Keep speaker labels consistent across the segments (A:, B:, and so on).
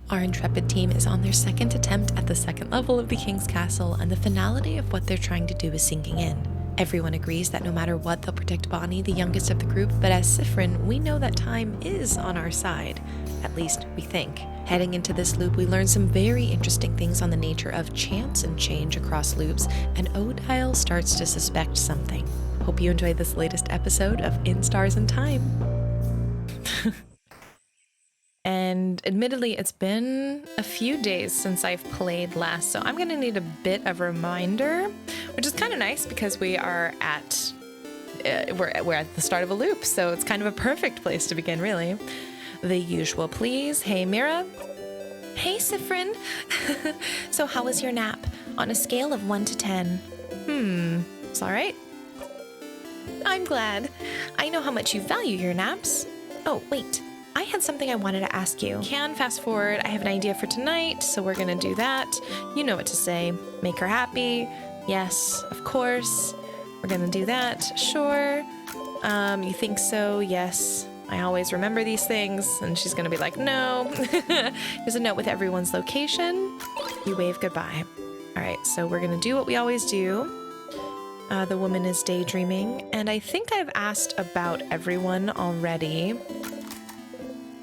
A: Our intrepid team is on their second attempt at the second level of the King's Castle, and the finality of what they're trying to do is sinking in. Everyone agrees that no matter what, they'll protect Bonnie, the youngest of the group, but as Siffrin, we know that time is on our side. At least, we think. Heading into this loop, we learn some very interesting things on the nature of chance and change across loops, and Odile starts to suspect something. Hope you enjoyed this latest episode of In Stars and Time. And admittedly, it's been a few days since I've played last, so I'm going to need a bit of a reminder, which is kind of nice because we are at we're at the start of a loop, so it's kind of a perfect place to begin, really. The usual please. Hey, Mira. Hey, Siffrin. So how was your nap? On a scale of 1 to 10. It's all right. I'm glad. I know how much you value your naps. Oh, wait. I had something I wanted to ask you. Can fast forward. I have an idea for tonight, so we're gonna do that. You know what to say. Make her happy. Yes, of course. We're gonna do that. Sure. You think so? Yes. I always remember these things. And she's gonna be like, no. There's a note with everyone's location. You wave goodbye. All right, so we're gonna do what we always do. The woman is daydreaming, and I think I've asked about everyone already.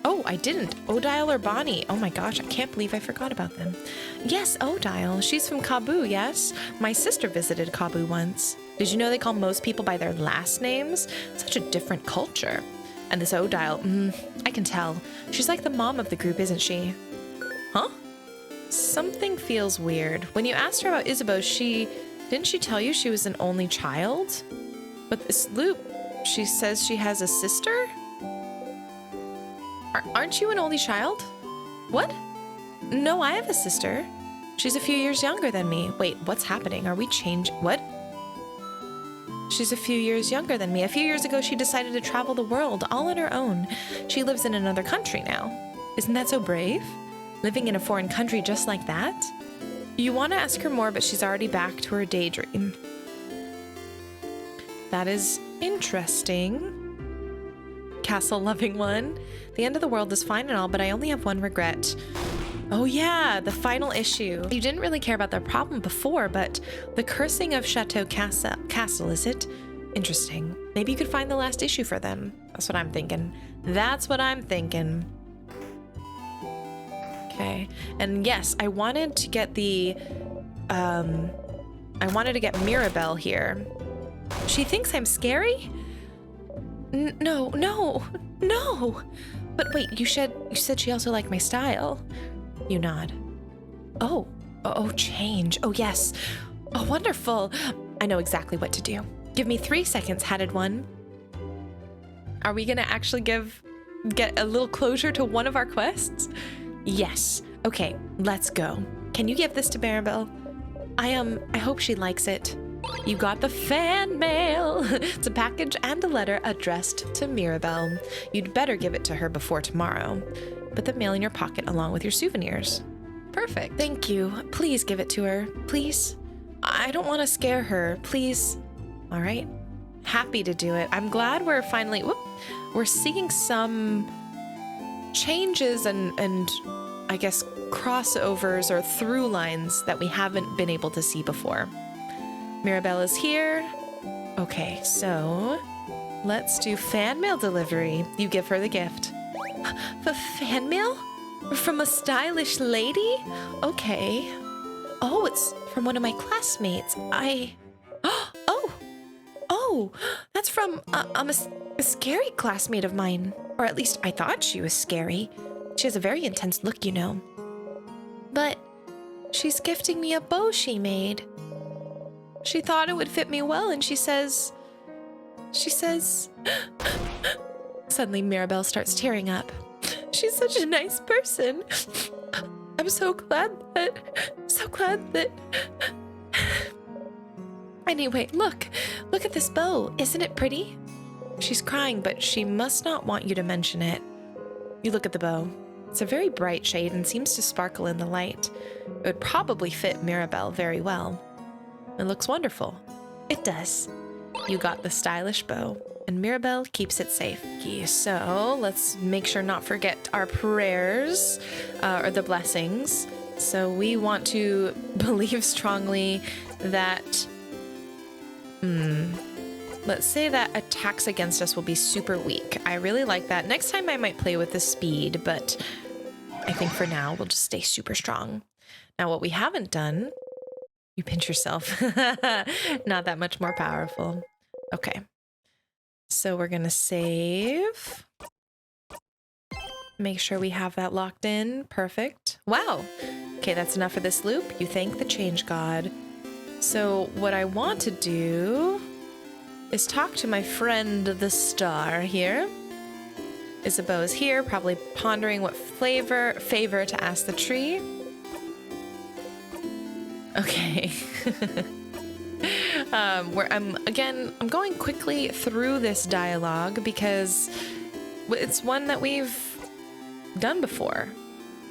A: Oh, I didn't. Odile or Bonnie? Oh my gosh, I can't believe I forgot about them. Yes, Odile. She's from Kabu, yes? My sister visited Kabu once. Did you know they call most people by their last names? Such a different culture. And this Odile, I can tell. She's like the mom of the group, isn't she? Huh? Something feels weird. When you asked her about Isabeau, didn't she tell you she was an only child? But this loop, she says she has a sister? Aren't you an only child? What? No, I have a sister. She's a few years younger than me. Wait, what's happening? Are we changing? What? She's a few years younger than me. A few years ago, she decided to travel the world all on her own. She lives in another country now. Isn't that so brave? Living in a foreign country just like that? You want to ask her more, but she's already back to her daydream. That is interesting. Castle-loving one. The end of the world is fine and all, but I only have one regret. Oh yeah, the final issue. You didn't really care about their problem before, but the cursing of Chateau Castle, is it? Interesting. Maybe you could find the last issue for them. That's what I'm thinking. That's what I'm thinking. Okay. And yes, I wanted to get Mirabelle here. She thinks I'm scary? No. But wait, you said she also liked my style. You nod. Oh, change. Oh, yes. Oh, wonderful. I know exactly what to do. Give me 3 seconds, hatted one. Are we gonna actually get a little closure to one of our quests? Yes. Okay, let's go. Can you give this to Mirabelle? I hope she likes it. You got the fan mail. It's a package and a letter addressed to Mirabelle. You'd better give it to her before tomorrow. Put the mail in your pocket along with your souvenirs. Perfect. Thank you. Please give it to her. Please. I don't want to scare her. Please. All right. Happy to do it. I'm glad we're finally, we're seeing some changes and I guess crossovers or through lines that we haven't been able to see before. Mirabelle is here. Okay, so let's do fan mail delivery. You give her the gift. The fan mail? From a stylish lady? Okay. Oh, it's from one of my classmates. Oh, that's from a scary classmate of mine. Or at least I thought she was scary. She has a very intense look, you know. But she's gifting me a bow she made. She thought it would fit me well, and she says... Suddenly, Mirabelle starts tearing up. She's such a nice person. I'm so glad that... Anyway, look at this bow. Isn't it pretty? She's crying, but she must not want you to mention it. You look at the bow. It's a very bright shade and seems to sparkle in the light. It would probably fit Mirabelle very well. It looks wonderful. It does. You got the stylish bow, and Mirabelle keeps it safe. So let's make sure not forget our prayers, or the blessings. So we want to believe strongly that, let's say that attacks against us will be super weak. I really like that. Next time I might play with the speed, but I think for now we'll just stay super strong. Now what we haven't done, you pinch yourself, not that much more powerful. Okay, so we're gonna save. Make sure we have that locked in. Perfect. Wow. Okay, that's enough for this loop. You thank the change god. So what I want to do is talk to my friend the star here. Isabeau is here, probably pondering what favor to ask the tree. Okay. I'm going quickly through this dialogue because it's one that we've done before.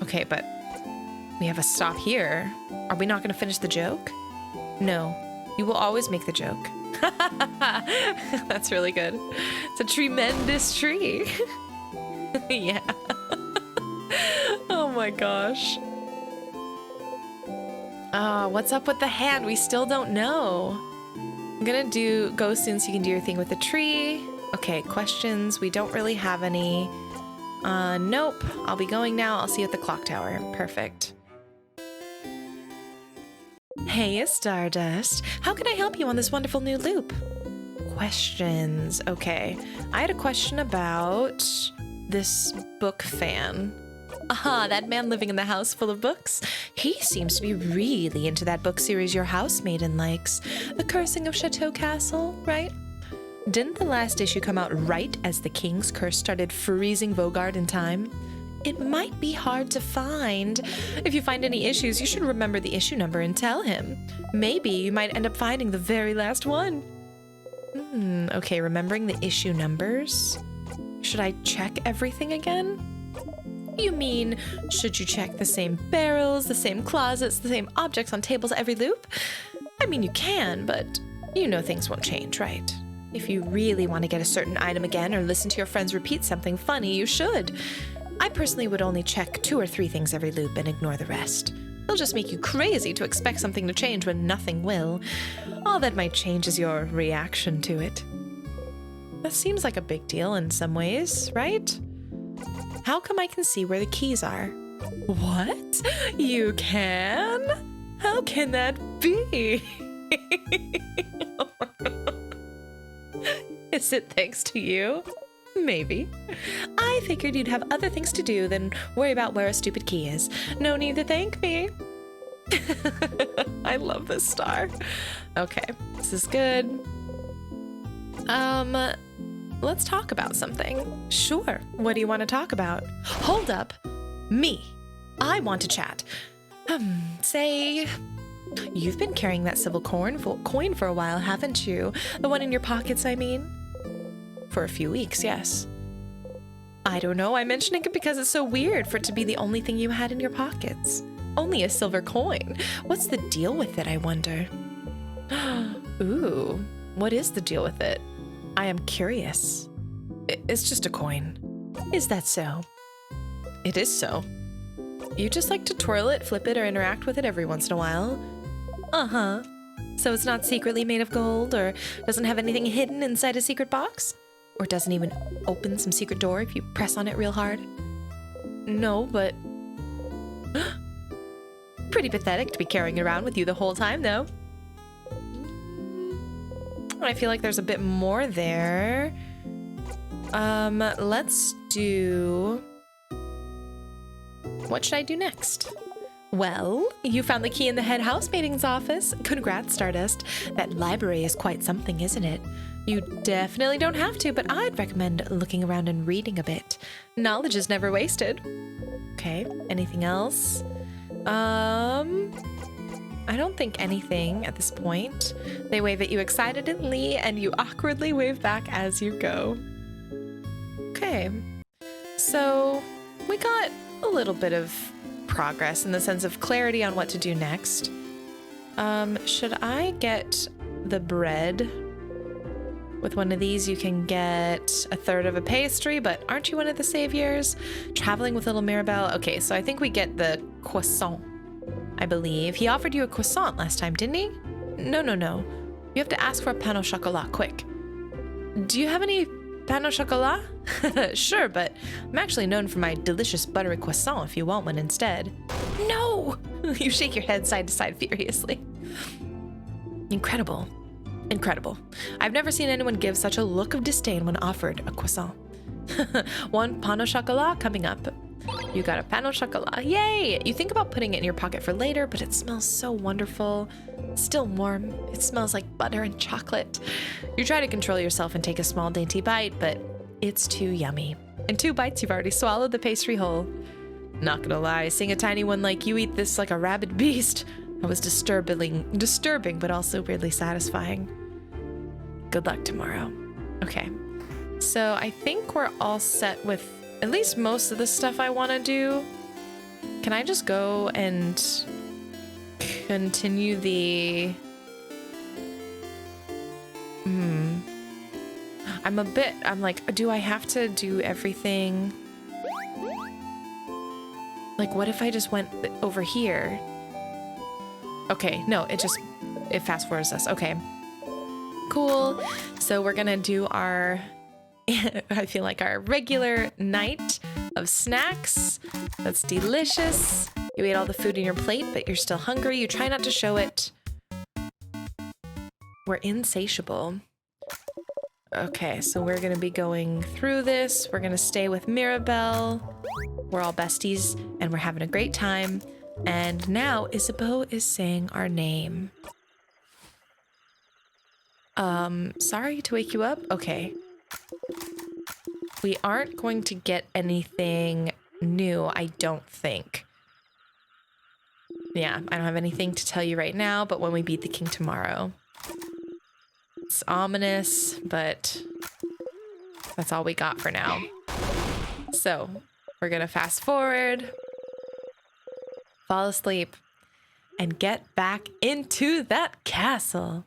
A: Okay, but we have a stop here. Are we not going to finish the joke? No, you will always make the joke. That's really good. It's a tremendous tree. Yeah. Oh my gosh. What's up with the hand? We still don't know. I'm gonna go soon so you can do your thing with the tree. Okay, questions. We don't really have any. Nope. I'll be going now. I'll see you at the clock tower. Perfect. Hey, Stardust. How can I help you on this wonderful new loop? Questions. Okay. I had a question about this book fan. That man living in the house full of books. He seems to be really into that book series your housemaiden likes. The Cursing of Chateau Castle, right? Didn't the last issue come out right as the King's Curse started freezing Vogard in time? It might be hard to find. If you find any issues, you should remember the issue number and tell him. Maybe you might end up finding the very last one. Okay, remembering the issue numbers. Should I check everything again? You mean, should you check the same barrels, the same closets, the same objects on tables every loop? I mean, you can, but you know things won't change, right? If you really want to get a certain item again or listen to your friends repeat something funny, you should. I personally would only check 2 or 3 things every loop and ignore the rest. It'll just make you crazy to expect something to change when nothing will. All that might change is your reaction to it. That seems like a big deal in some ways, right? How come I can see where the keys are? What? You can? How can that be? Is it thanks to you? Maybe. I figured you'd have other things to do than worry about where a stupid key is. No need to thank me. I love this star. Okay, this is good. Let's talk about something. Sure. What do you want to talk about? Hold up. Me. I want to chat. Say, you've been carrying that silver coin for a while, haven't you? The one in your pockets, I mean. For a few weeks, yes. I don't know. I'm mentioning it because it's so weird for it to be the only thing you had in your pockets. Only a silver coin. What's the deal with it, I wonder? Ooh, what is the deal with it? I am curious. It's just a coin. Is that so? It is so. You just like to twirl it, flip it, or interact with it every once in a while. Uh-huh. So it's not secretly made of gold, or doesn't have anything hidden inside a secret box? Or doesn't even open some secret door if you press on it real hard? No, but... Pretty pathetic to be carrying it around with you the whole time, though. I feel like there's a bit more there. Let's do... What should I do next? Well, you found the key in the head housemaid's office. Congrats, Stardust. That library is quite something, isn't it? You definitely don't have to, but I'd recommend looking around and reading a bit. Knowledge is never wasted. Okay, anything else? I don't think anything at this point. They wave at you excitedly, and you awkwardly wave back as you go. Okay, so we got a little bit of progress in the sense of clarity on what to do next. Should I get the bread? With one of these, you can get a third of a pastry, but aren't you one of the saviors? Traveling with little Mirabelle. Okay, so I think we get the croissant, I believe. He offered you a croissant last time, didn't he? No. You have to ask for a pain au chocolat, quick. Do you have any pain au chocolat? Sure, but I'm actually known for my delicious buttery croissant if you want one instead. No! You shake your head side to side furiously. Incredible. I've never seen anyone give such a look of disdain when offered a croissant. One pain au chocolat coming up. You got a pain au chocolat. Yay! You think about putting it in your pocket for later, but it smells so wonderful. It's still warm. It smells like butter and chocolate. You try to control yourself and take a small dainty bite, but it's too yummy. In 2 bites, you've already swallowed the pastry whole. Not gonna lie, seeing a tiny one like you eat this like a rabid beast, that was disturbing, but also weirdly satisfying. Good luck tomorrow. Okay, so I think we're all set with at least most of the stuff I want to do. Can I just go and continue the... I'm like, do I have to do everything? Like, what if I just went over here? Okay, no, it fast forwards us. Okay, cool. So we're gonna do our, I feel like our regular night of snacks. That's delicious. You ate all the food in your plate, but you're still hungry. You try not to show it. We're insatiable. Okay, so we're gonna be going through this. We're gonna stay with Mirabelle. We're all besties and we're having a great time. And now Isabeau is saying our name. Sorry to wake you up. Okay. We aren't going to get anything new, I don't think. Yeah, I don't have anything to tell you right now, but when we beat the king tomorrow. It's ominous, but that's all we got for now. So, we're gonna fast forward, fall asleep, and get back into that castle.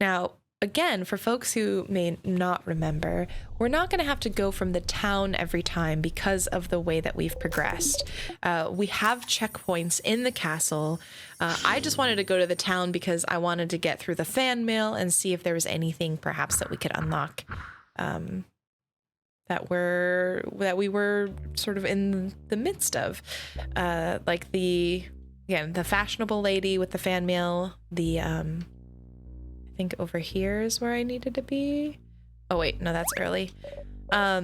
A: Now, again, for folks who may not remember, we're not going to have to go from the town every time because of the way that we've progressed. We have checkpoints in the castle. I just wanted to go to the town because I wanted to get through the fan mail and see if there was anything perhaps that we could unlock that we were sort of in the midst of. Like the fashionable lady with the fan mail, I think over here is where I needed to be. Oh wait, no, that's early. Are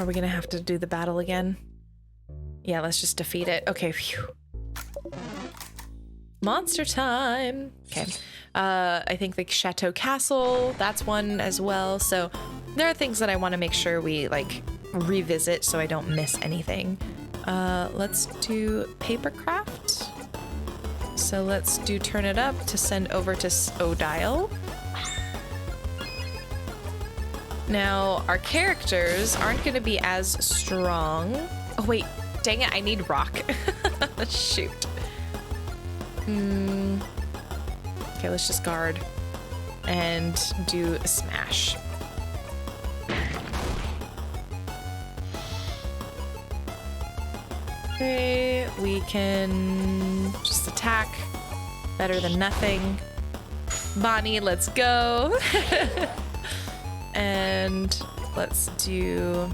A: we gonna have to do the battle again? Yeah, let's just defeat it. Okay, phew. Monster time. Okay. I think the Chateau Castle, that's one as well. So there are things that I want to make sure we like revisit so I don't miss anything. Let's do papercraft. So let's do turn it up to send over to Odile. Now, our characters aren't going to be as strong. Oh, wait. Dang it. I need rock. Shoot. Okay, let's just guard and do a smash. Okay, we can just attack. Better than nothing. Bonnie, let's go. And let's do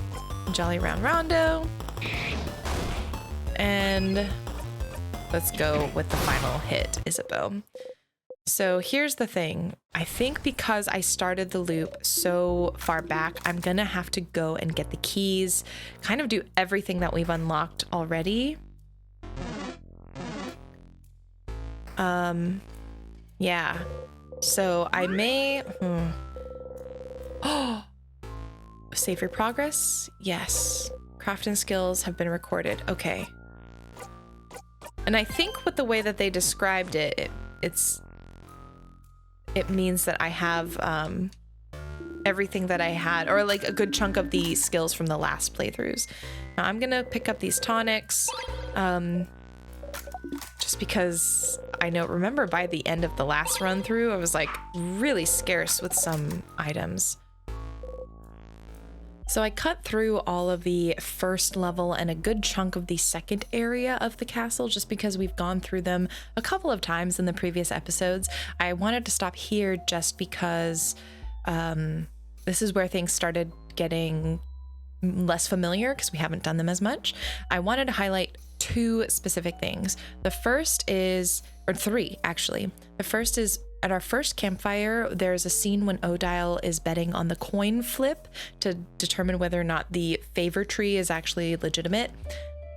A: Jolly Round Rondo. And let's go with the final hit, Isabeau. So here's the thing. I think because I started the loop so far back, I'm gonna have to go and get the keys, kind of do everything that we've unlocked already. Yeah. So I may... Oh! Save your progress? Yes. Crafting skills have been recorded. Okay. And I think with the way that they described it, it means that I have everything that I had, or like a good chunk of the skills from the last playthroughs. Now I'm gonna pick up these tonics, just because I remember by the end of the last run through, I was like really scarce with some items. So I cut through all of the first level and a good chunk of the second area of the castle just because we've gone through them a couple of times in the previous episodes. I wanted to stop here just because this is where things started getting less familiar because we haven't done them as much. I wanted to highlight two specific things. The first is, or three actually. The first is at our first campfire, there's a scene when Odile is betting on the coin flip to determine whether or not the favor tree is actually legitimate.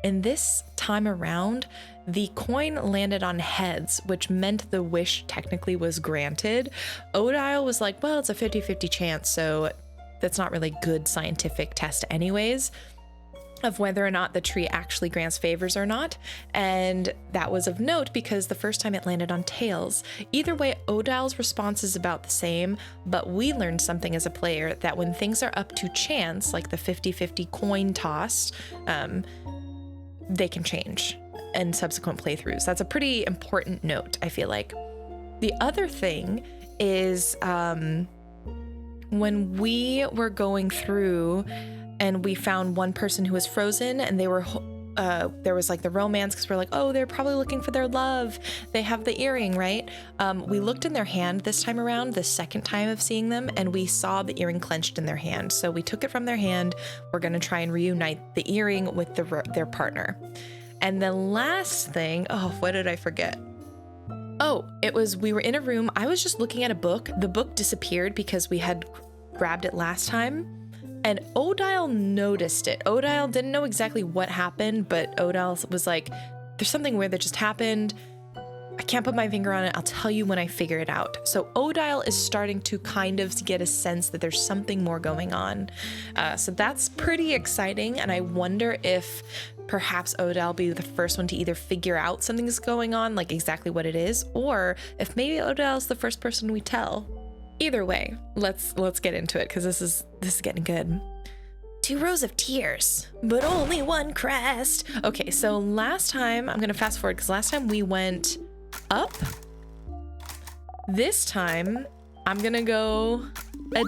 A: And this time around, the coin landed on heads, which meant the wish technically was granted. Odile was like, well, it's a 50-50 chance, so that's not really good scientific test anyways of whether or not the tree actually grants favors or not. And that was of note because the first time it landed on tails. Either way, Odile's response is about the same, but we learned something as a player that when things are up to chance, like the 50-50 coin toss, they can change in subsequent playthroughs. That's a pretty important note, I feel like. The other thing is when we were going through and we found one person who was frozen and they were, there was like the romance because we're like, oh, they're probably looking for their love. They have the earring, right? We looked in their hand this time around, the second time of seeing them, and we saw the earring clenched in their hand. So we took it from their hand. We're going to try and reunite the earring with their partner. And the last thing, oh, what did I forget? Oh, it was, we were in a room. I was just looking at a book. The book disappeared because we had grabbed it last time. And Odile noticed it. Odile didn't know exactly what happened, but Odile was like, there's something weird that just happened. I can't put my finger on it. I'll tell you when I figure it out. So Odile is starting to kind of get a sense that there's something more going on. So that's pretty exciting. And I wonder if perhaps Odile will be the first one to either figure out something's going on, like exactly what it is, or if maybe Odile's the first person we tell. Either way, let's get into it because this is getting good. 2 rows of tears, but only 1 crest. Okay, so last time, I'm gonna fast forward because last time we went up. This time, I'm gonna go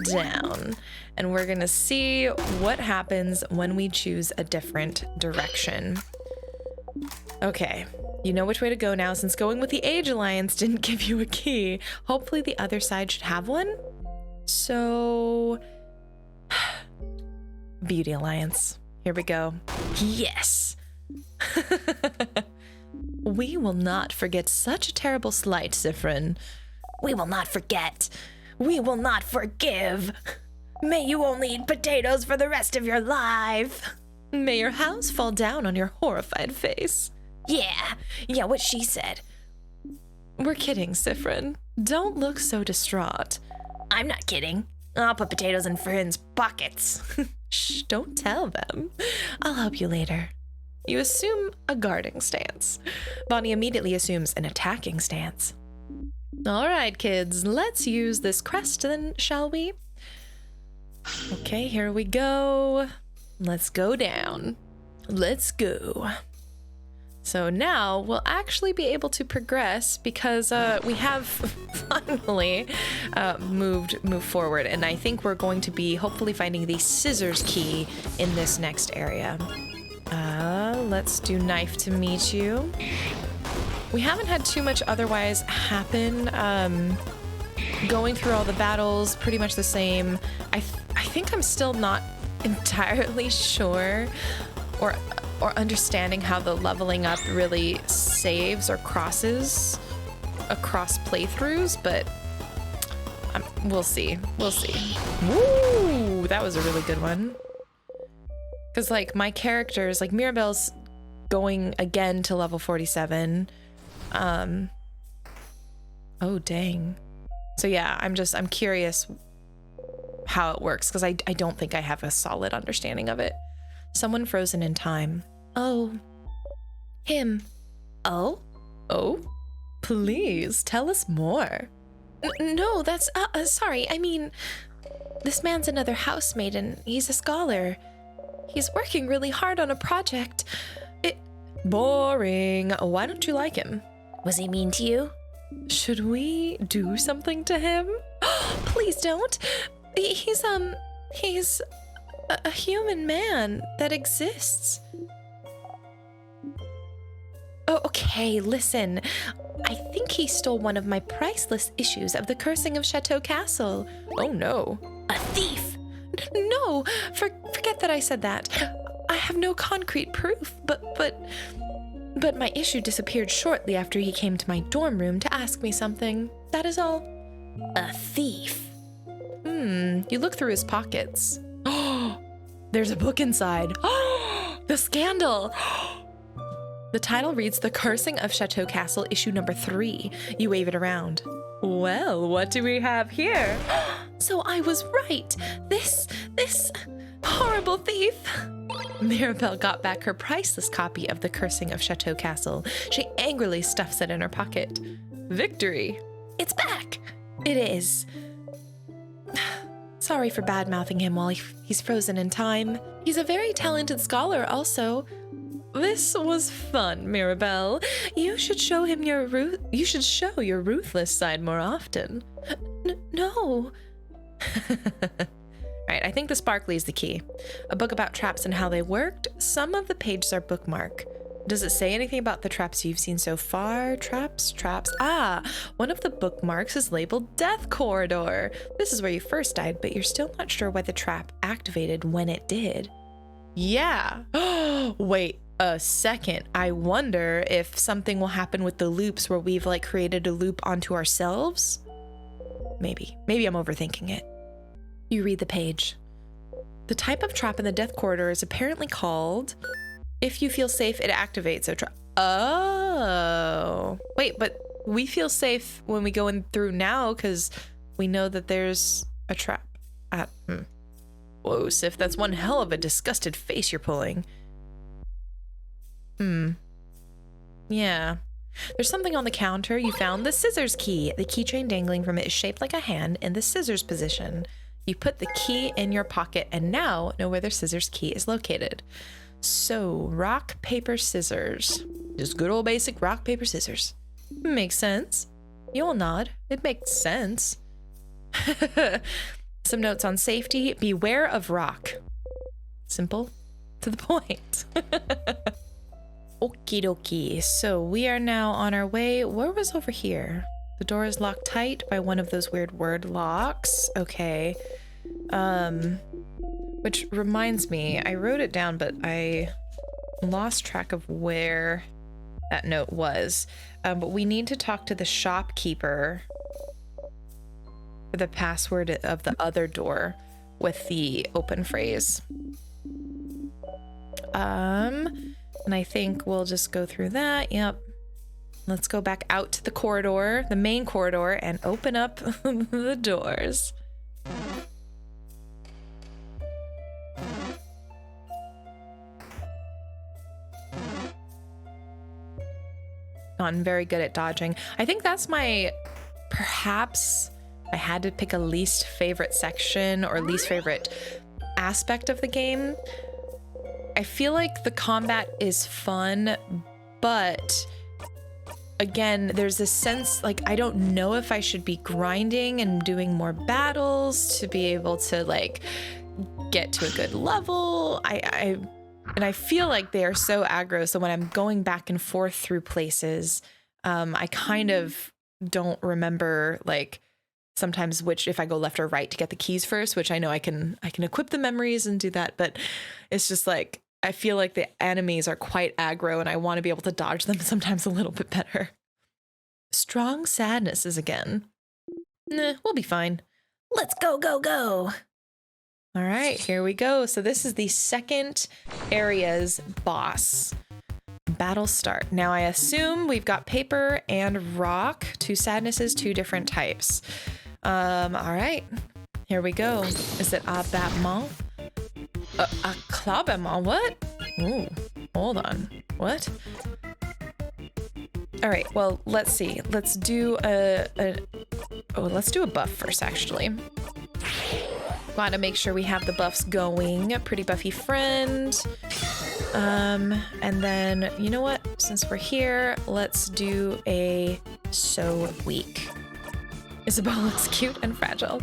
A: down and we're gonna see what happens when we choose a different direction. Okay. You know which way to go now since going with the Age Alliance didn't give you a key. Hopefully the other side should have one. So, Beauty Alliance. Here we go. Yes. We will not forget such a terrible slight, Siffrin. We will not forget. We will not forgive. May you only eat potatoes for the rest of your life. May your house fall down on your horrified face. Yeah, what she said. We're kidding, Siffrin. Don't look so distraught. I'm not kidding. I'll put potatoes in Frinn's pockets. Shh, don't tell them. I'll help you later. You assume a guarding stance. Bonnie immediately assumes an attacking stance. All right, kids, let's use this crest then, shall we? Okay, here we go. Let's go down. Let's go. So now we'll actually be able to progress because we have finally moved forward, and I think we're going to be hopefully finding the scissors key in this next area. Let's do knife to meet you. We haven't had too much otherwise happen. Going through all the battles, pretty much the same. I think I'm still not entirely sure or understanding how the leveling up really saves or crosses across playthroughs, but we'll see. We'll see. Woo! That was a really good one. Because, like, my characters, like, Mirabelle's going again to level 47. Oh, dang. So, yeah, I'm curious how it works, because I don't think I have a solid understanding of it. Someone frozen in time. Oh. Him. Oh? Oh? Please, tell us more. No, that's... sorry, I mean... This man's another housemate and he's a scholar. He's working really hard on a project. Boring. Why don't you like him?
B: Was he mean to you?
A: Should we do something to him? Please don't. He's a human man that exists. Oh, okay, listen. I think he stole one of my priceless issues of The Cursing of Chateau Castle. Oh no.
B: A thief!
A: No, forget that I said that. I have no concrete proof, but my issue disappeared shortly after he came to my dorm room to ask me something. That is all.
B: A thief?
A: You look through his pockets. Oh, there's a book inside. Oh, the scandal. The title reads The Cursing of Chateau Castle, issue number 3. You wave it around. Well, what do we have here? So I was right. This horrible thief. Mirabelle got back her priceless copy of The Cursing of Chateau Castle. She angrily stuffs it in her pocket. Victory. It's back. It is. Sorry for bad-mouthing him while he's frozen in time. He's a very talented scholar also. This was fun, Mirabelle. You should show him your ruthless side more often. No. Right, I think the sparkly is the key. A book about traps and how they worked. Some of the pages are bookmark. Does it say anything about the traps you've seen so far? Traps. Ah, one of the bookmarks is labeled Death Corridor. This is where you first died, but you're still not sure why the trap activated when it did. Yeah. Wait a second. I wonder if something will happen with the loops where we've like created a loop onto ourselves. Maybe I'm overthinking it. You read the page. The type of trap in the Death Corridor is apparently called, if you feel safe, it activates a trap. Oh. Wait, but we feel safe when we go in through now because we know that there's a trap. Whoa, Sif, that's one hell of a disgusted face you're pulling. Yeah. There's something on the counter. You found the scissors key. The keychain dangling from it is shaped like a hand in the scissors position. You put the key in your pocket and now know where the scissors key is located. So, rock, paper, scissors. Just good old basic rock, paper, scissors. Makes sense. You'll nod. It makes sense. Some notes on safety. Beware of rock. Simple. To the point. Okie dokie. So we are now on our way. Where was over here? The door is locked tight by one of those weird word locks. Okay. Which reminds me, I wrote it down, but I lost track of where that note was. But we need to talk to the shopkeeper for the password of the other door with the open phrase. And I think we'll just go through that. Yep. Let's go back out to the corridor, the main corridor, and open up the doors. Gotten very good at dodging. I think that's my, perhaps I had to pick a least favorite section or least favorite aspect of the game. I feel like the combat is fun, but again, there's this sense like I don't know if I should be grinding and doing more battles to be able to like get to a good level. And I feel like they are so aggro, so when I'm going back and forth through places, I kind of don't remember like sometimes which, if I go left or right to get the keys first, which I know I can equip the memories and do that, but it's just like I feel like the enemies are quite aggro and I want to be able to dodge them sometimes a little bit better. Strong sadnesses again. Nah, we'll be fine.
B: Let's go, go, go.
A: All right, here we go. So this is the second area's boss. Battle start. Now I assume we've got paper and rock, 2 sadnesses, 2 different types. All right, here we go. Is it abattement? Accablement, what? Ooh, hold on, what? All right, well, let's see. Let's do let's do a buff first, actually. Want to make sure we have the buffs going. Pretty buffy friend. And then, you know what? Since we're here, let's do a so weak. Isabel looks cute and fragile.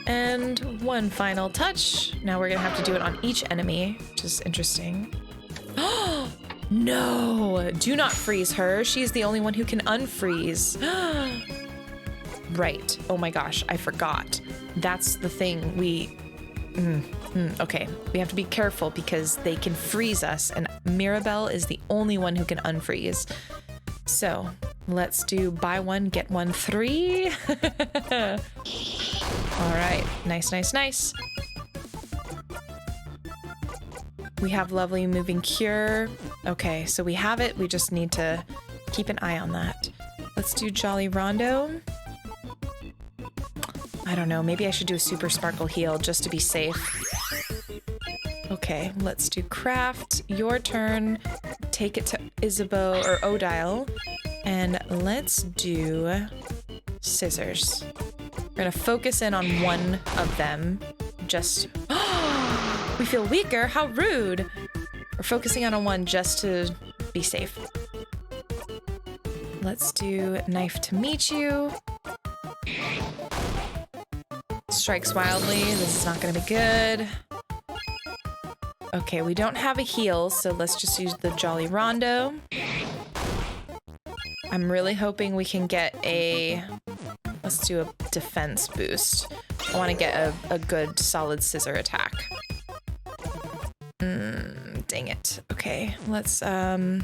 A: And one final touch. Now we're gonna have to do it on each enemy, which is interesting. Oh, no! Do not freeze her. She's the only one who can unfreeze. Right. Oh my gosh, I forgot. That's the thing. Okay, we have to be careful because they can freeze us, and Mirabelle is the only one who can unfreeze. So let's do buy one, get one 3. All right, nice. We have lovely moving cure. Okay, so we have it. We just need to keep an eye on that. Let's do Jolly Rondo. I don't know, maybe I should do a super sparkle heal just to be safe. Okay, let's do craft. Your turn. Take it to Isabeau or Odile. And let's do scissors. We're gonna focus in on one of them. Just, we feel weaker, how rude. We're focusing on one just to be safe. Let's do knife to meet you. Strikes wildly, this is not gonna be good. Okay, we don't have a heal, so let's just use the Jolly Rondo. I'm really hoping we can get a, let's do a defense boost. I want to get a good solid scissor attack. Dang it. Okay, let's I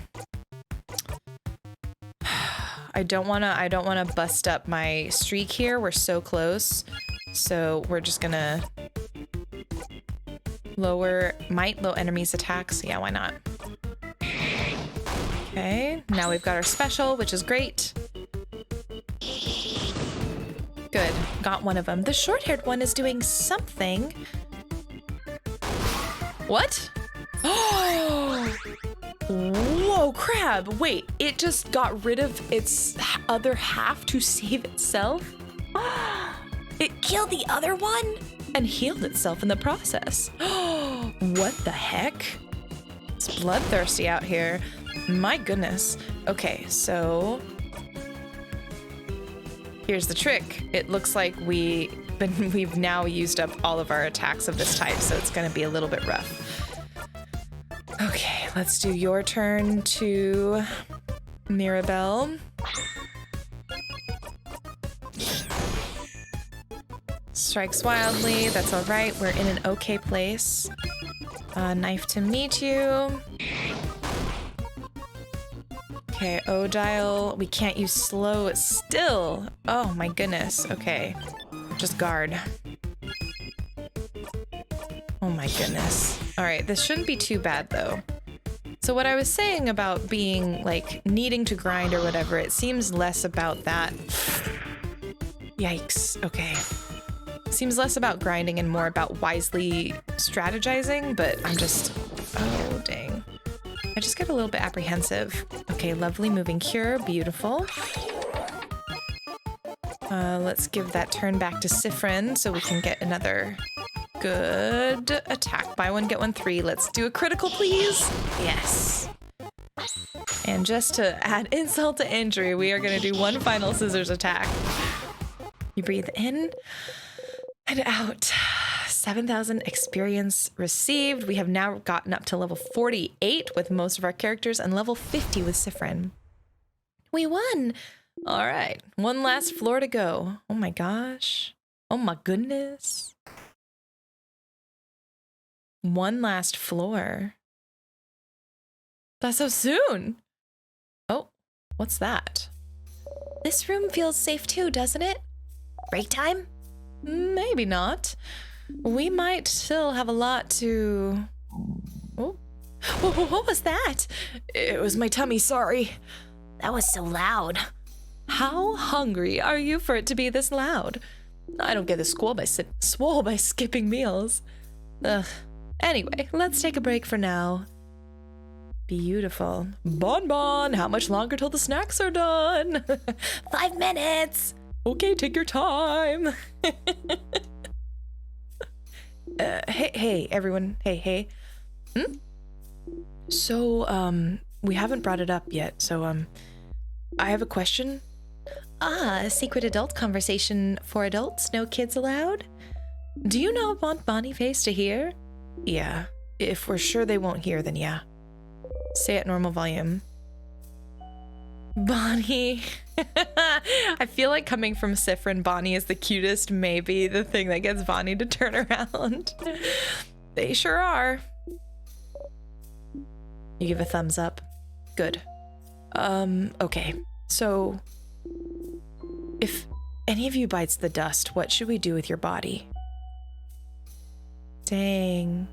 A: don't wanna bust up my streak here. We're so close. So we're just gonna low enemies attacks. Yeah, why not? Okay, now we've got our special, which is great. Good, got one of them. The short-haired one is doing something. What? Oh! Whoa, crab! Wait, it just got rid of its other half to save itself? It killed the other one and healed itself in the process. What the heck? It's bloodthirsty out here. My goodness. Okay, so here's the trick. It looks like we've now used up all of our attacks of this type, so it's gonna be a little bit rough. Okay, let's do your turn to Mirabelle. Strikes wildly, that's all right. We're in an okay place. Knife to meet you. Okay, Odile, we can't use slow still. Oh my goodness, okay. Just guard. Oh my goodness. All right, this shouldn't be too bad though. So what I was saying about being like needing to grind or whatever, it seems less about that. Yikes, okay. Seems less about grinding and more about wisely strategizing, but I'm just, oh dang. I just get a little bit apprehensive. Okay, lovely moving cure, beautiful. Let's give that turn back to Siffrin so we can get another good attack. Buy one, get one 3. Let's do a critical, please. Yes. And just to add insult to injury, we are gonna do one final scissors attack. You breathe in and out. 7,000 experience received. We have now gotten up to level 48 with most of our characters and level 50 with Siffrin. We won. All right, one last floor to go. Oh my gosh. Oh my goodness. One last floor. That's so soon. Oh, what's that? This room feels safe too, doesn't it? Break time? Maybe not. We might still have a lot to... Oh, what was that? It was my tummy, sorry.
B: That was so loud.
A: How hungry are you for it to be this loud? I don't get this swole by skipping meals. Ugh. Anyway, let's take a break for now. Beautiful. Bon, how much longer till the snacks are done?
B: 5 minutes.
A: Okay, take your time. Hey, everyone. Hey. So, we haven't brought it up yet, so, I have a question. A secret adult conversation for adults, no kids allowed? Do you not want Boniface to hear? Yeah, if we're sure they won't hear, then yeah. Say at normal volume. Bonnie. I feel like coming from Siffrin, Bonnie is the cutest, maybe the thing that gets Bonnie to turn around. They sure are. You give a thumbs up. Good. Okay. So, if any of you bites the dust, what should we do with your body? Dang.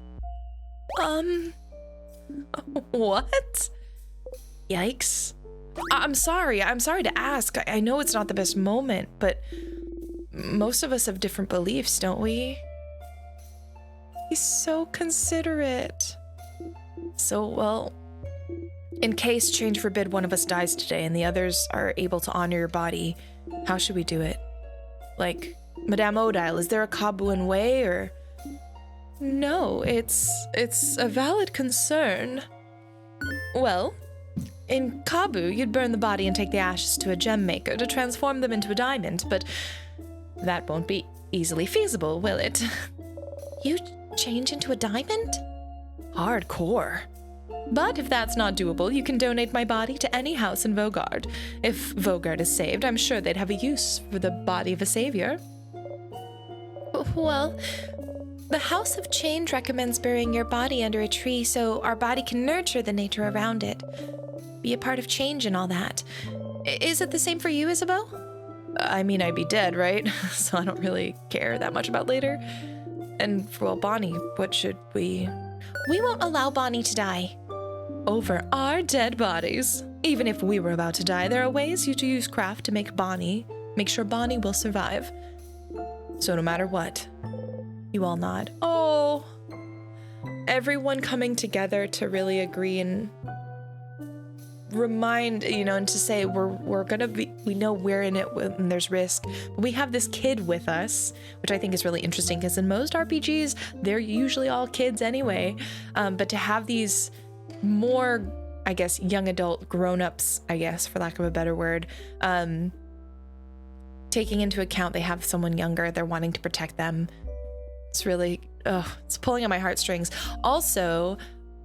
A: What? Yikes. I'm sorry to ask. I know it's not the best moment, but most of us have different beliefs, don't we? He's so considerate. So, well, in case, change forbid, one of us dies today and the others are able to honor your body, how should we do it? Like, Madame Odile, is there a Kabuan way, or? No, it's a valid concern. Well, in Kabu, you'd burn the body and take the ashes to a gem maker to transform them into a diamond, but that won't be easily feasible, will it? You change into a diamond? Hardcore. But if that's not doable, you can donate my body to any house in Vogard. If Vogard is saved, I'm sure they'd have a use for the body of a savior. Well, the House of Change recommends burying your body under a tree so our body can nurture the nature around it. Be a part of change and all that. Is it the same for you, Isabeau? I mean, I'd be dead, right? So I don't really care that much about later. And, well, Bonnie, what should we... We won't allow Bonnie to die. Over our dead bodies. Even if we were about to die, there are ways you to use craft to make sure Bonnie will survive. So no matter what, you all nod. Oh, everyone coming together to really agree and remind, and to say we're gonna be, we know we're in it and there's risk, but we have this kid with us, which I think is really interesting because in most RPGs, they're usually all kids anyway. But to have these more, I guess, young adult grown-ups, I guess, for lack of a better word, taking into account they have someone younger, they're wanting to protect them. It's really, it's pulling on my heartstrings. Also,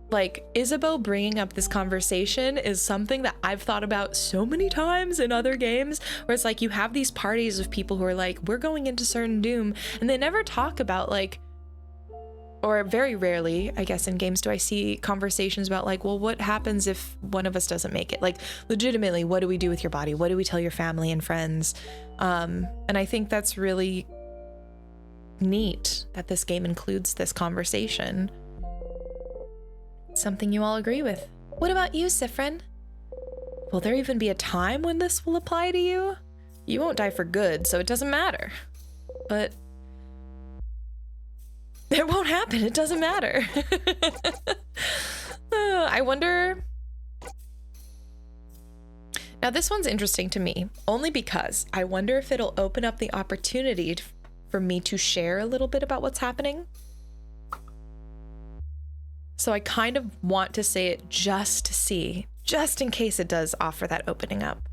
A: like, Isabeau bringing up this conversation is something that I've thought about so many times in other games, where it's like you have these parties of people who are like, we're going into certain doom, and they never talk about, like, or very rarely, I guess, in games do I see conversations about, like, well, what happens if one of us doesn't make it? Like, legitimately, what do we do with your body? What do we tell your family and friends? And I think that's really neat that this game includes this conversation. Something you all agree with. What about you, Siffrin? Will there even be a time when this will apply to you? You won't die for good, so it doesn't matter. But it won't happen. It doesn't matter. I wonder... Now, this one's interesting to me, only because I wonder if it'll open up the opportunity for me to share a little bit about what's happening. So I kind of want to say it just to see, just in case it does offer that opening up.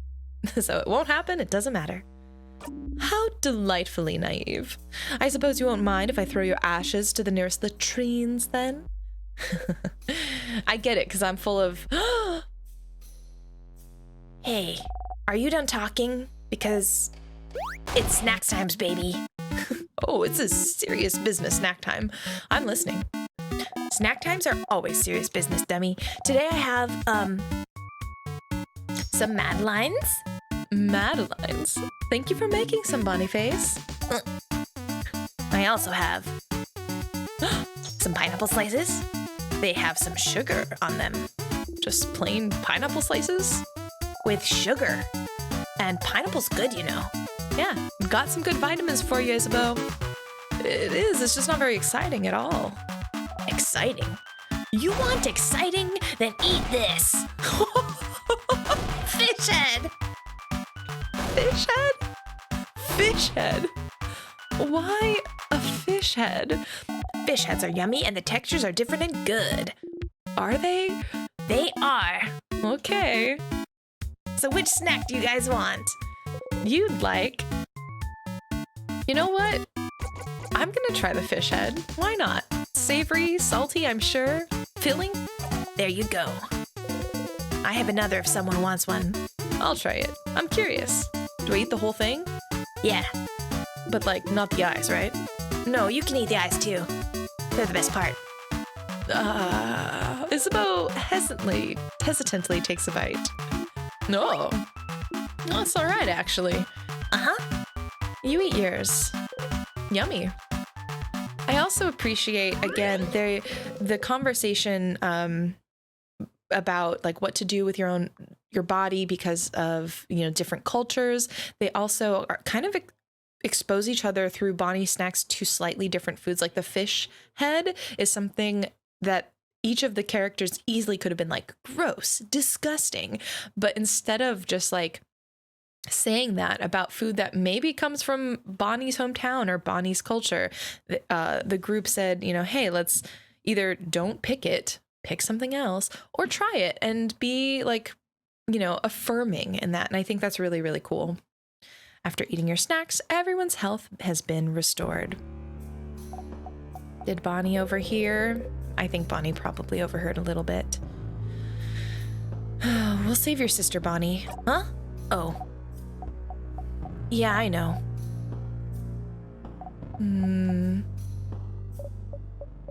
A: So it won't happen. It doesn't matter. How delightfully naive. I suppose you won't mind if I throw your ashes to the nearest latrines then? I get it, because I'm full of...
B: Hey, are you done talking? Because it's snack times, baby.
A: Oh, it's a serious business snack time. I'm listening.
B: Snack times are always serious business, dummy. Today I have, some Madelines.
A: Madelines? Thank you for making some, Boniface.
B: I also have some pineapple slices. They have some sugar on them.
A: Just plain pineapple slices?
B: With sugar. And pineapple's good, you know.
A: Yeah, got some good vitamins for you, Isabeau. It is, it's just not very exciting at all.
B: Exciting? You want exciting? Then eat this. Fish head.
A: Fish head? Fish head? Why a fish head?
B: Fish heads are yummy and the textures are different and good.
A: Are they?
B: They are.
A: Okay.
B: So which snack do you guys want?
A: You'd like... You know what? I'm gonna try the fish head. Why not? Savory, salty, I'm sure. Filling?
B: There you go. I have another if someone wants one.
A: I'll try it. I'm curious. Do I eat the whole thing?
B: Yeah.
A: But like, not the eyes, right?
B: No, you can eat the eyes too. They're the best part.
A: Isabeau hesitantly takes a bite. No. No, it's all right, actually.
B: Uh-huh.
A: You eat yours. Yummy. I also appreciate, again, the conversation about like what to do with your body because of, you know, different cultures. They also are kind of expose each other through Bonnie snacks to slightly different foods. Like the fish head is something that each of the characters easily could have been like gross, disgusting. But instead of just like saying that about food that maybe comes from Bonnie's hometown or Bonnie's culture, the group said, you know, hey, let's either don't pick it, pick something else, or try it and be like, you know, affirming in that. And I think that's really, really cool. After eating your snacks, everyone's health has been restored. Did Bonnie overhear? I think Bonnie probably overheard a little bit. We'll save your sister, Bonnie.
B: Huh? Oh. Yeah, I know.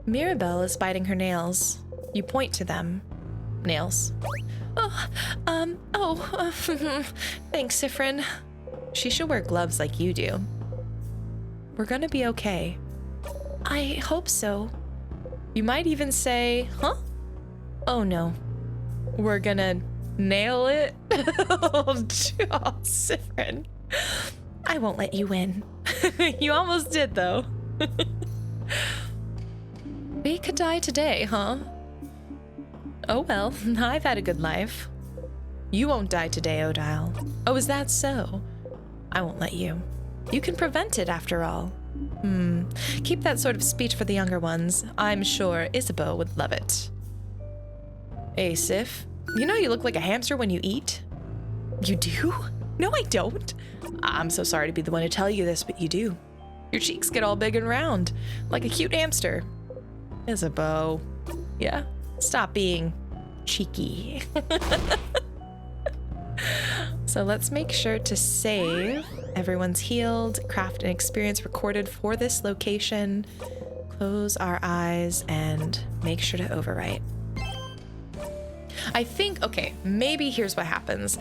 A: Mirabelle is biting her nails. You point to them. Nails. Thanks, Siffrin. She should wear gloves like you do. We're gonna be okay. I hope so. You might even say, huh? Oh no. We're gonna nail it? Oh, Siffrin. I won't let you win. You almost did, though. We could die today, huh? Oh well, I've had a good life. You won't die today, Odile. Oh, is that so? I won't let you. You can prevent it, after all. Keep that sort of speech for the younger ones. I'm sure Isabeau would love it. Hey, Sif. You know you look like a hamster when you eat? You do? No, I don't. I'm so sorry to be the one to tell you this, but you do. Your cheeks get all big and round, like a cute hamster. Isabeau. Yeah? Stop being cheeky. So let's make sure to save. Everyone's healed, craft and experience recorded for this location. Close our eyes and make sure to overwrite. I think, okay, maybe here's what happens.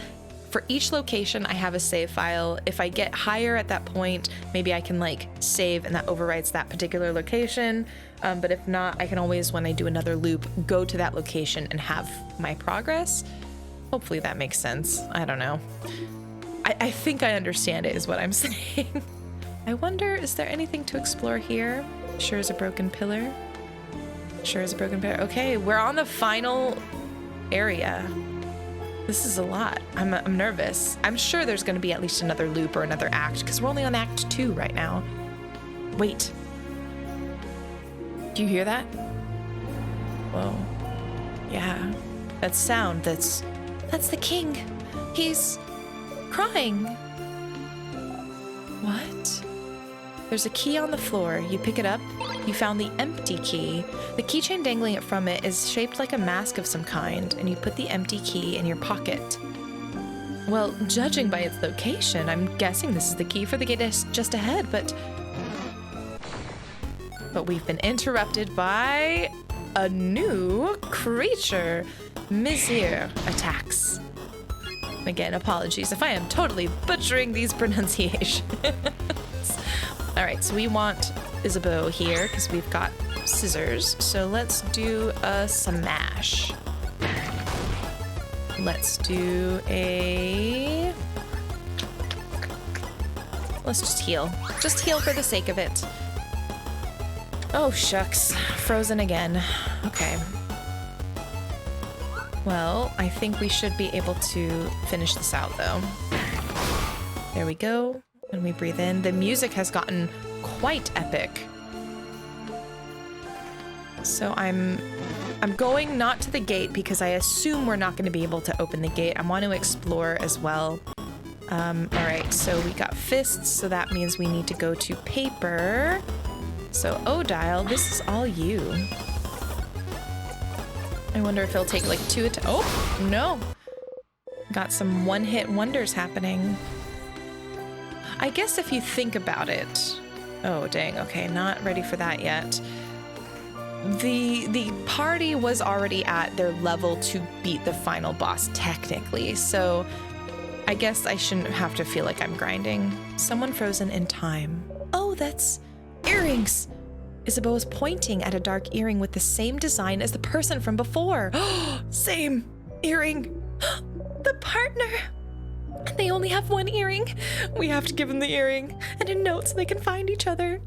A: For each location, I have a save file. If I get higher at that point, maybe I can like save and that overwrites that particular location. But if not, I can always, when I do another loop, go to that location and have my progress. Hopefully that makes sense. I don't know. I think I understand it is what I'm saying. I wonder, is there anything to explore here? Sure as a broken pillar. Sure as a broken pillar. Okay, we're on the final area. This is a lot. I'm nervous. I'm sure there's going to be at least another loop or another act because we're only on Act 2 right now. Wait. Do you hear that? Whoa. Yeah. That sound, that's the king. He's crying. What? There's a key on the floor. You pick it up. You found the empty key. The keychain dangling from it is shaped like a mask of some kind, and you put the empty key in your pocket. Well, judging by its location, I'm guessing this is the key for the gate just ahead, but we've been interrupted by a new creature. Mizir attacks. Again, apologies if I am totally butchering these pronunciations. All right, so we want Isabeau here because we've got scissors. So let's do a smash. Let's do a... Let's just heal. Just heal for the sake of it. Oh, shucks. Frozen again. Okay. Well, I think we should be able to finish this out, though. There we go. And we breathe in. The music has gotten quite epic. So I'm I'm going not to the gate because I assume we're not going to be able to open the gate. I want to explore as well. All right, so we got fists, so that means we need to go to paper. So Odile, this is all you. I wonder if he'll take like 2 oh, no. Got some one-hit wonders happening. I guess if you think about it. Oh, dang. Okay, not ready for that yet. The party was already at their level to beat the final boss, technically. So I guess I shouldn't have to feel like I'm grinding. Someone frozen in time. Oh, that's earrings. Isabeau is pointing at a dark earring with the same design as the person from before. Same earring. The partner. They only have one earring. We have to give them the earring and a note so they can find each other.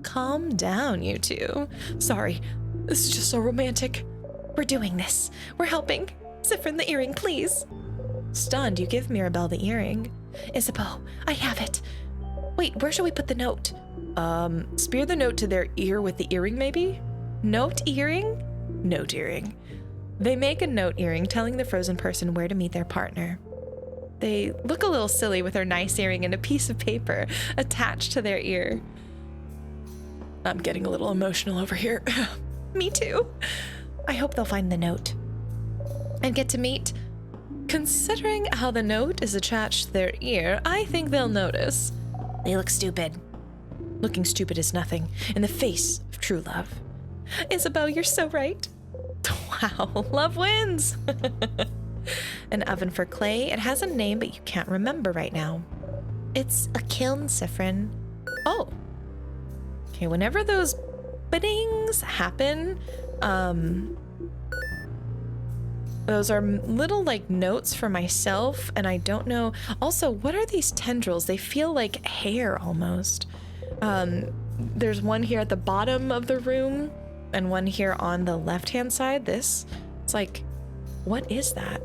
A: Calm down, you two. Sorry, this is just so romantic. We're doing this. We're helping. Siffrin, the earring, please. Stunned, you give Mirabelle the earring. Isabeau, I have it. Wait, where should we put the note? Spear the note to their ear with the earring, maybe? Note earring? Note earring. They make a note earring telling the frozen person where to meet their partner. They look a little silly with their nice earring and a piece of paper attached to their ear. I'm getting a little emotional over here. Me too. I hope they'll find the note and get to meet. Considering how the note is attached to their ear, I think they'll notice. They look stupid. Looking stupid is nothing in the face of true love. Isabeau, you're so right. Wow, love wins. An oven for clay. It has a name, but you can't remember right now. It's a kiln, Siffrin. Oh. Okay, whenever those biddings happen, those are little like notes for myself, and I don't know. Also, what are these tendrils? They feel like hair almost. There's one here at the bottom of the room and one here on the left-hand side. It's like, what is that?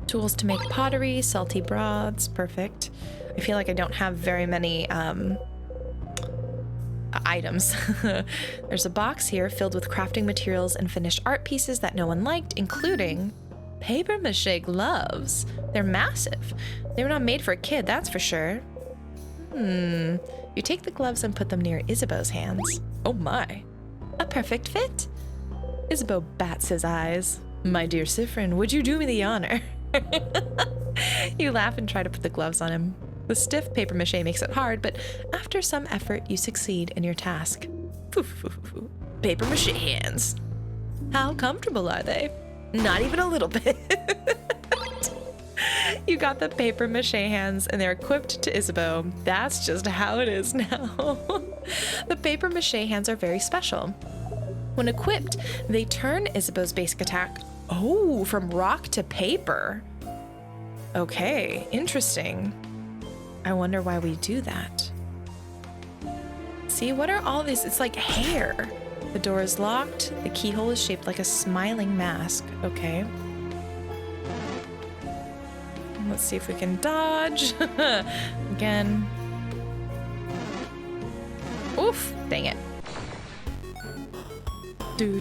A: Tools to make pottery, salty broths, perfect. I feel like I don't have very many items. There's a box here filled with crafting materials and finished art pieces that no one liked, including paper mache gloves. They're massive. They were not made for a kid, that's for sure. You take the gloves and put them near Isabeau's hands. Oh my. A perfect fit. Isabeau bats his eyes. My dear Siffrin, would you do me the honor? You laugh and try to put the gloves on him. The stiff paper mache makes it hard, but after some effort, you succeed in your task. Paper mache hands. How comfortable are they? Not even a little bit. You got the paper mache hands and they're equipped to Isabeau. That's just how it is now. The paper mache hands are very special. When equipped, they turn Isabeau's basic attack, from rock to paper. Okay, interesting. I wonder why we do that. See, what are all these? It's like hair. The door is locked. The keyhole is shaped like a smiling mask. Okay. Let's see if we can dodge. Again. Oof, dang it. Do.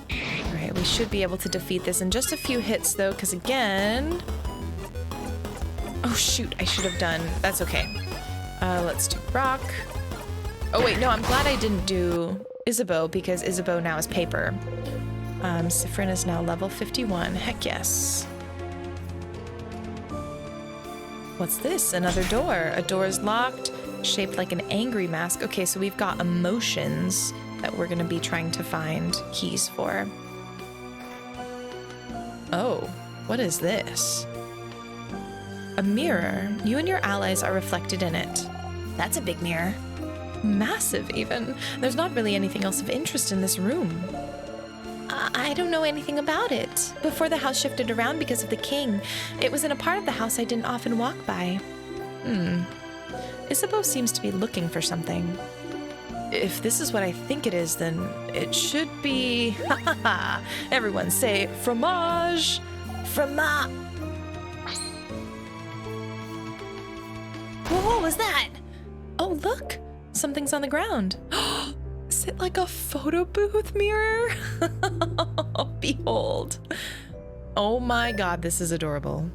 A: All right, we should be able to defeat this in just a few hits though, because again... Oh shoot, I should have done... That's okay. Let's do rock. Oh wait, no, I'm glad I didn't do Isabeau, because Isabeau now is paper. Siffrin is now level 51. Heck yes. What's this? Another door. A door is locked, shaped like an angry mask. Okay, so we've got emotions that we're gonna be trying to find keys for. Oh, what is this? A mirror. You and your allies are reflected in it. That's a big mirror. Massive, even. There's not really anything else of interest in this room. I don't know anything about it. Before the house shifted around because of the king, it was in a part of the house I didn't often walk by. Isabeau seems to be looking for something. If this is what I think it is, then it should be... Everyone say, fromage! Fromage! What was that? Oh, look! Some something's on the ground. Is it like a photo booth mirror? Behold. Oh my God, this is adorable.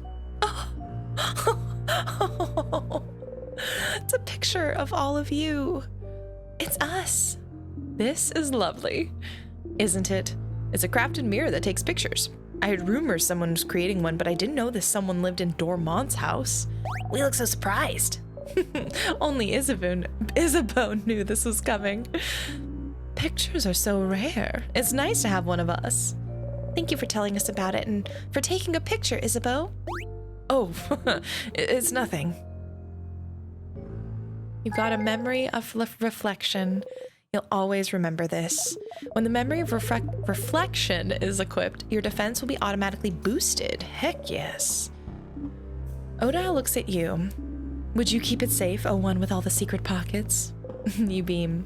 A: It's a picture of all of you. It's us. This is lovely, isn't it? It's a crafted mirror that takes pictures. I heard rumors someone was creating one, but I didn't know this someone lived in Dormont's house.
B: We look so surprised.
A: Only Isabeau knew this was coming. Pictures are so rare. It's nice to have one of us. Thank you for telling us about it and for taking a picture, Isabeau. Oh, it's nothing. You've got a memory of reflection. You'll always remember this. When the memory of reflection is equipped, your defense will be automatically boosted. Heck yes. Odile looks at you. Would you keep it safe, O one with all the secret pockets? You beam.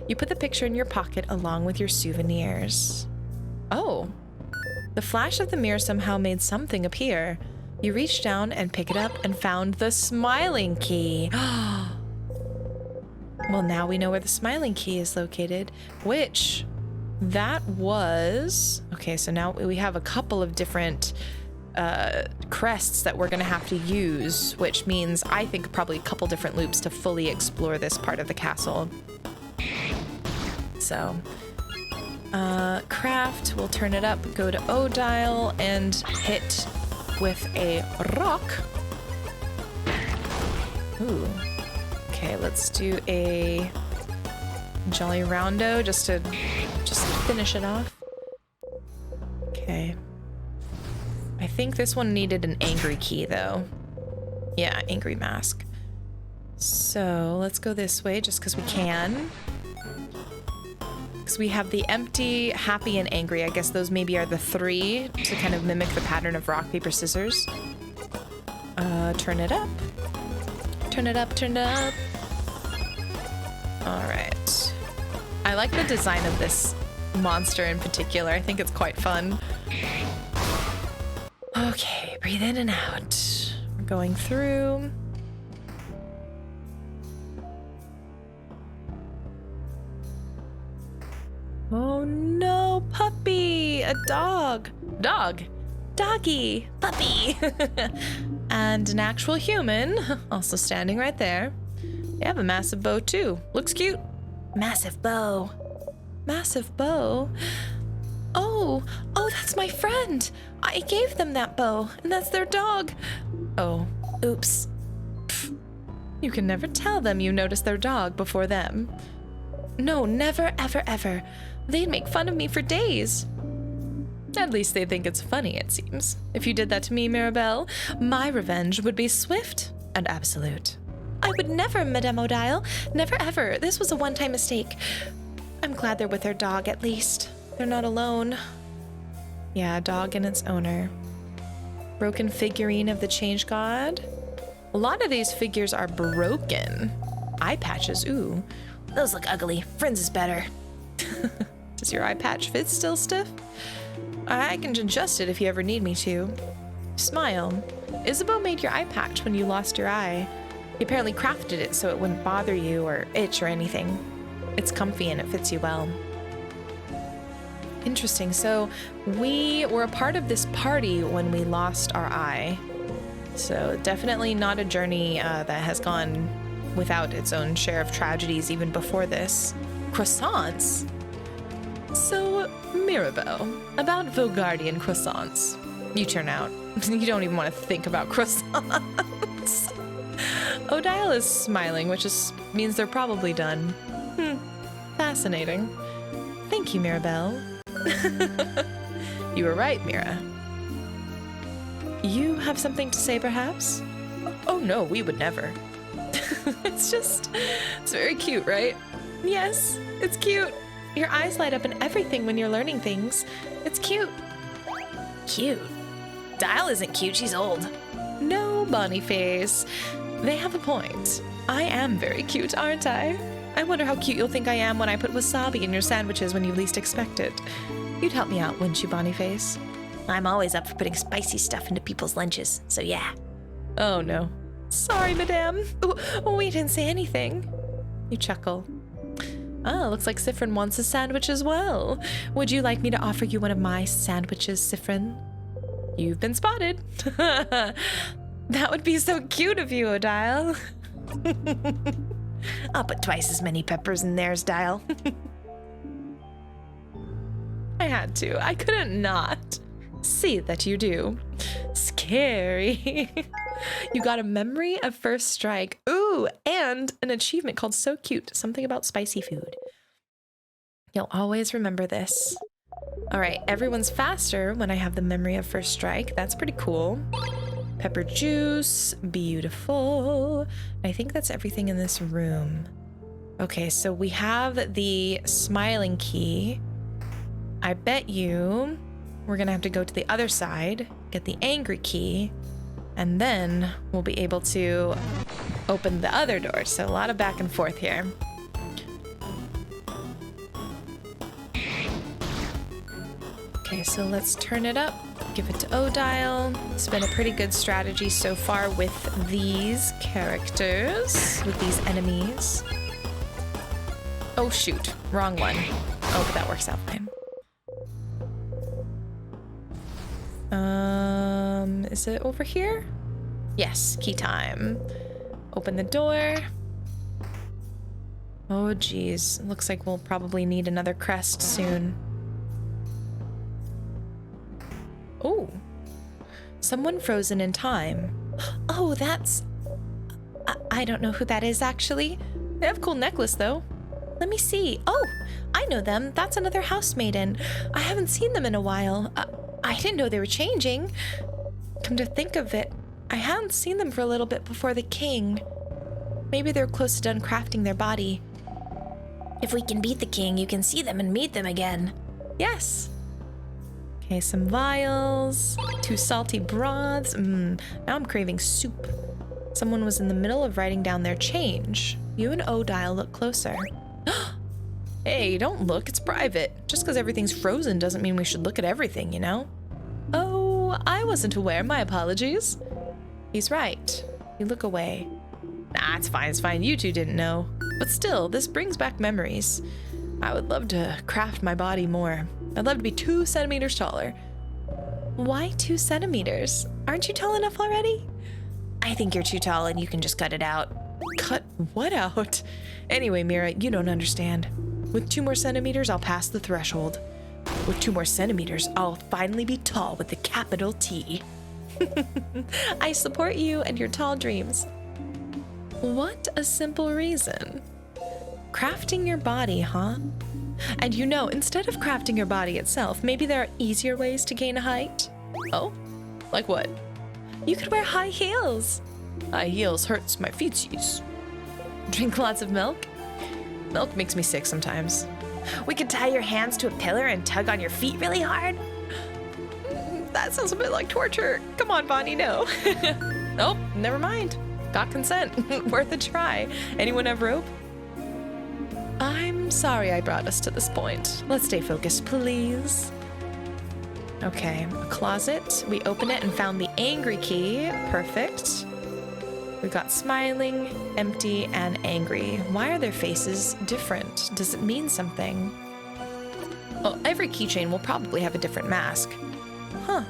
A: You put the picture in your pocket along with your souvenirs. Oh. The flash of the mirror somehow made something appear. You reached down and picked it up and found the smiling key. Well, now we know where the smiling key is located, which that was... Okay, so now we have a couple of different crests that we're going to have to use, which means I think probably a couple different loops to fully explore this part of the castle. So, craft, we'll turn it up, go to Odile, and hit with a rock. Ooh. Okay, let's do a Jolly Roundo just to finish it off. Okay. I think this one needed an angry key though. Yeah, angry mask. So let's go this way just because we can. Because we have the empty, happy, and angry. I guess those maybe are the three to kind of mimic the pattern of rock, paper, scissors. Turn it up. Turn it up, turn it up. All right. I like the design of this monster in particular. I think it's quite fun. Okay, breathe in and out. We're going through. Oh no, puppy! A dog! Dog! Doggy! Puppy! And an actual human, also standing right there. They have a massive bow too. Looks cute.
B: Massive bow.
A: Massive bow? Oh, that's my friend. I gave them that bow, and that's their dog. Oh, oops. Pfft. You can never tell them you noticed their dog before them. No, never, ever, ever. They'd make fun of me for days. At least they think it's funny, it seems. If you did that to me, Mirabelle, my revenge would be swift and absolute. I would never, Madame Odile. Never, ever. This was a one-time mistake. I'm glad they're with their dog, at least. They're not alone. Yeah, a dog and its owner. Broken figurine of the Change God. A lot of these figures are broken. Eye patches, ooh.
B: Those look ugly. Friends is better.
A: Does your eye patch fit still stiff? I can adjust it if you ever need me to. Smile. Isabeau made your eye patch when you lost your eye. He apparently crafted it so it wouldn't bother you or itch or anything. It's comfy and it fits you well. Interesting. So we were a part of this party when we lost our eye. So definitely not a journey that has gone without its own share of tragedies even before this. Croissants? So, Mirabelle, about Vilgardian croissants. You turn out. You don't even want to think about croissants. Odile is smiling, which means they're probably done. Fascinating. Thank you, Mirabelle. You were right, Mira. You have something to say, perhaps? Oh no, we would never. It's very cute, right? Yes, it's cute. Your eyes light up and everything when you're learning things. It's cute.
B: Cute? Dial isn't cute, she's old.
A: No, Boniface. They have a point. I am very cute, aren't I? I wonder how cute you'll think I am when I put wasabi in your sandwiches when you least expect it. You'd help me out, wouldn't you, Boniface?
B: I'm always up for putting spicy stuff into people's lunches, so yeah.
A: Oh, no. Sorry, madame. Oh, we didn't say anything. You chuckle. Ah, looks like Siffrin wants a sandwich as well. Would you like me to offer you one of my sandwiches, Siffrin? You've been spotted. That would be so cute of you, Odile.
B: I'll put twice as many peppers in theirs, Dial.
A: I had to. I couldn't not. See that you do. Scary. You got a memory of first strike. Ooh, and an achievement called So Cute. Something about spicy food. You'll always remember this. All right, everyone's faster when I have the memory of first strike. That's pretty cool. Pepper juice. Beautiful. I think that's everything in this room. Okay, so we have the smiling key. I bet you we're gonna have to go to the other side, get the angry key, and then we'll be able to open the other door. So a lot of back and forth here. Okay, so let's turn it up, give it to Odile. It's been a pretty good strategy so far with these characters, with these enemies. Oh shoot, wrong one. Oh, but that works out fine. Is it over here? Yes, key time. Open the door. Oh geez, looks like we'll probably need another crest soon. Oh, someone frozen in time. Oh, that's... I don't know who that is, actually. They have a cool necklace, though. Let me see. Oh, I know them. That's another house maiden. I haven't seen them in a while. I didn't know they were changing. Come to think of it, I hadn't seen them for a little bit before the king. Maybe they're close to done crafting their body.
B: If we can beat the king, you can see them and meet them again.
A: Yes. Okay, some vials, 2 salty broths. Now I'm craving soup. Someone was in the middle of writing down their change. You and Odile look closer. Hey, don't look, it's private. Just because everything's frozen doesn't mean we should look at everything, you know? Oh, I wasn't aware, my apologies. He's right. You look away. Nah, it's fine, you two didn't know. But still, this brings back memories. I would love to craft my body more. I'd love to be 2 centimeters taller. Why 2 centimeters? Aren't you tall enough already?
B: I think you're too tall and you can just cut it out.
A: Cut what out? Anyway, Mira, you don't understand. With 2 more centimeters, I'll pass the threshold. With 2 more centimeters, I'll finally be tall with a capital T. I support you and your tall dreams. What a simple reason. Crafting your body, huh? And you know, instead of crafting your body itself, maybe there are easier ways to gain a height? Oh? Like what? You could wear high heels. High heels hurts my feetsies. Drink lots of milk? Milk makes me sick sometimes.
B: We could tie your hands to a pillar and tug on your feet really hard.
A: That sounds a bit like torture. Come on, Bonnie, no. Nope, never mind. Got consent. Worth a try. Anyone have rope? I'm sorry I brought us to this point. Let's stay focused, please. Okay, a closet. We open it and found the angry key. Perfect. We got smiling, empty, and angry. Why are their faces different? Does it mean something? Well, every keychain will probably have a different mask. Huh.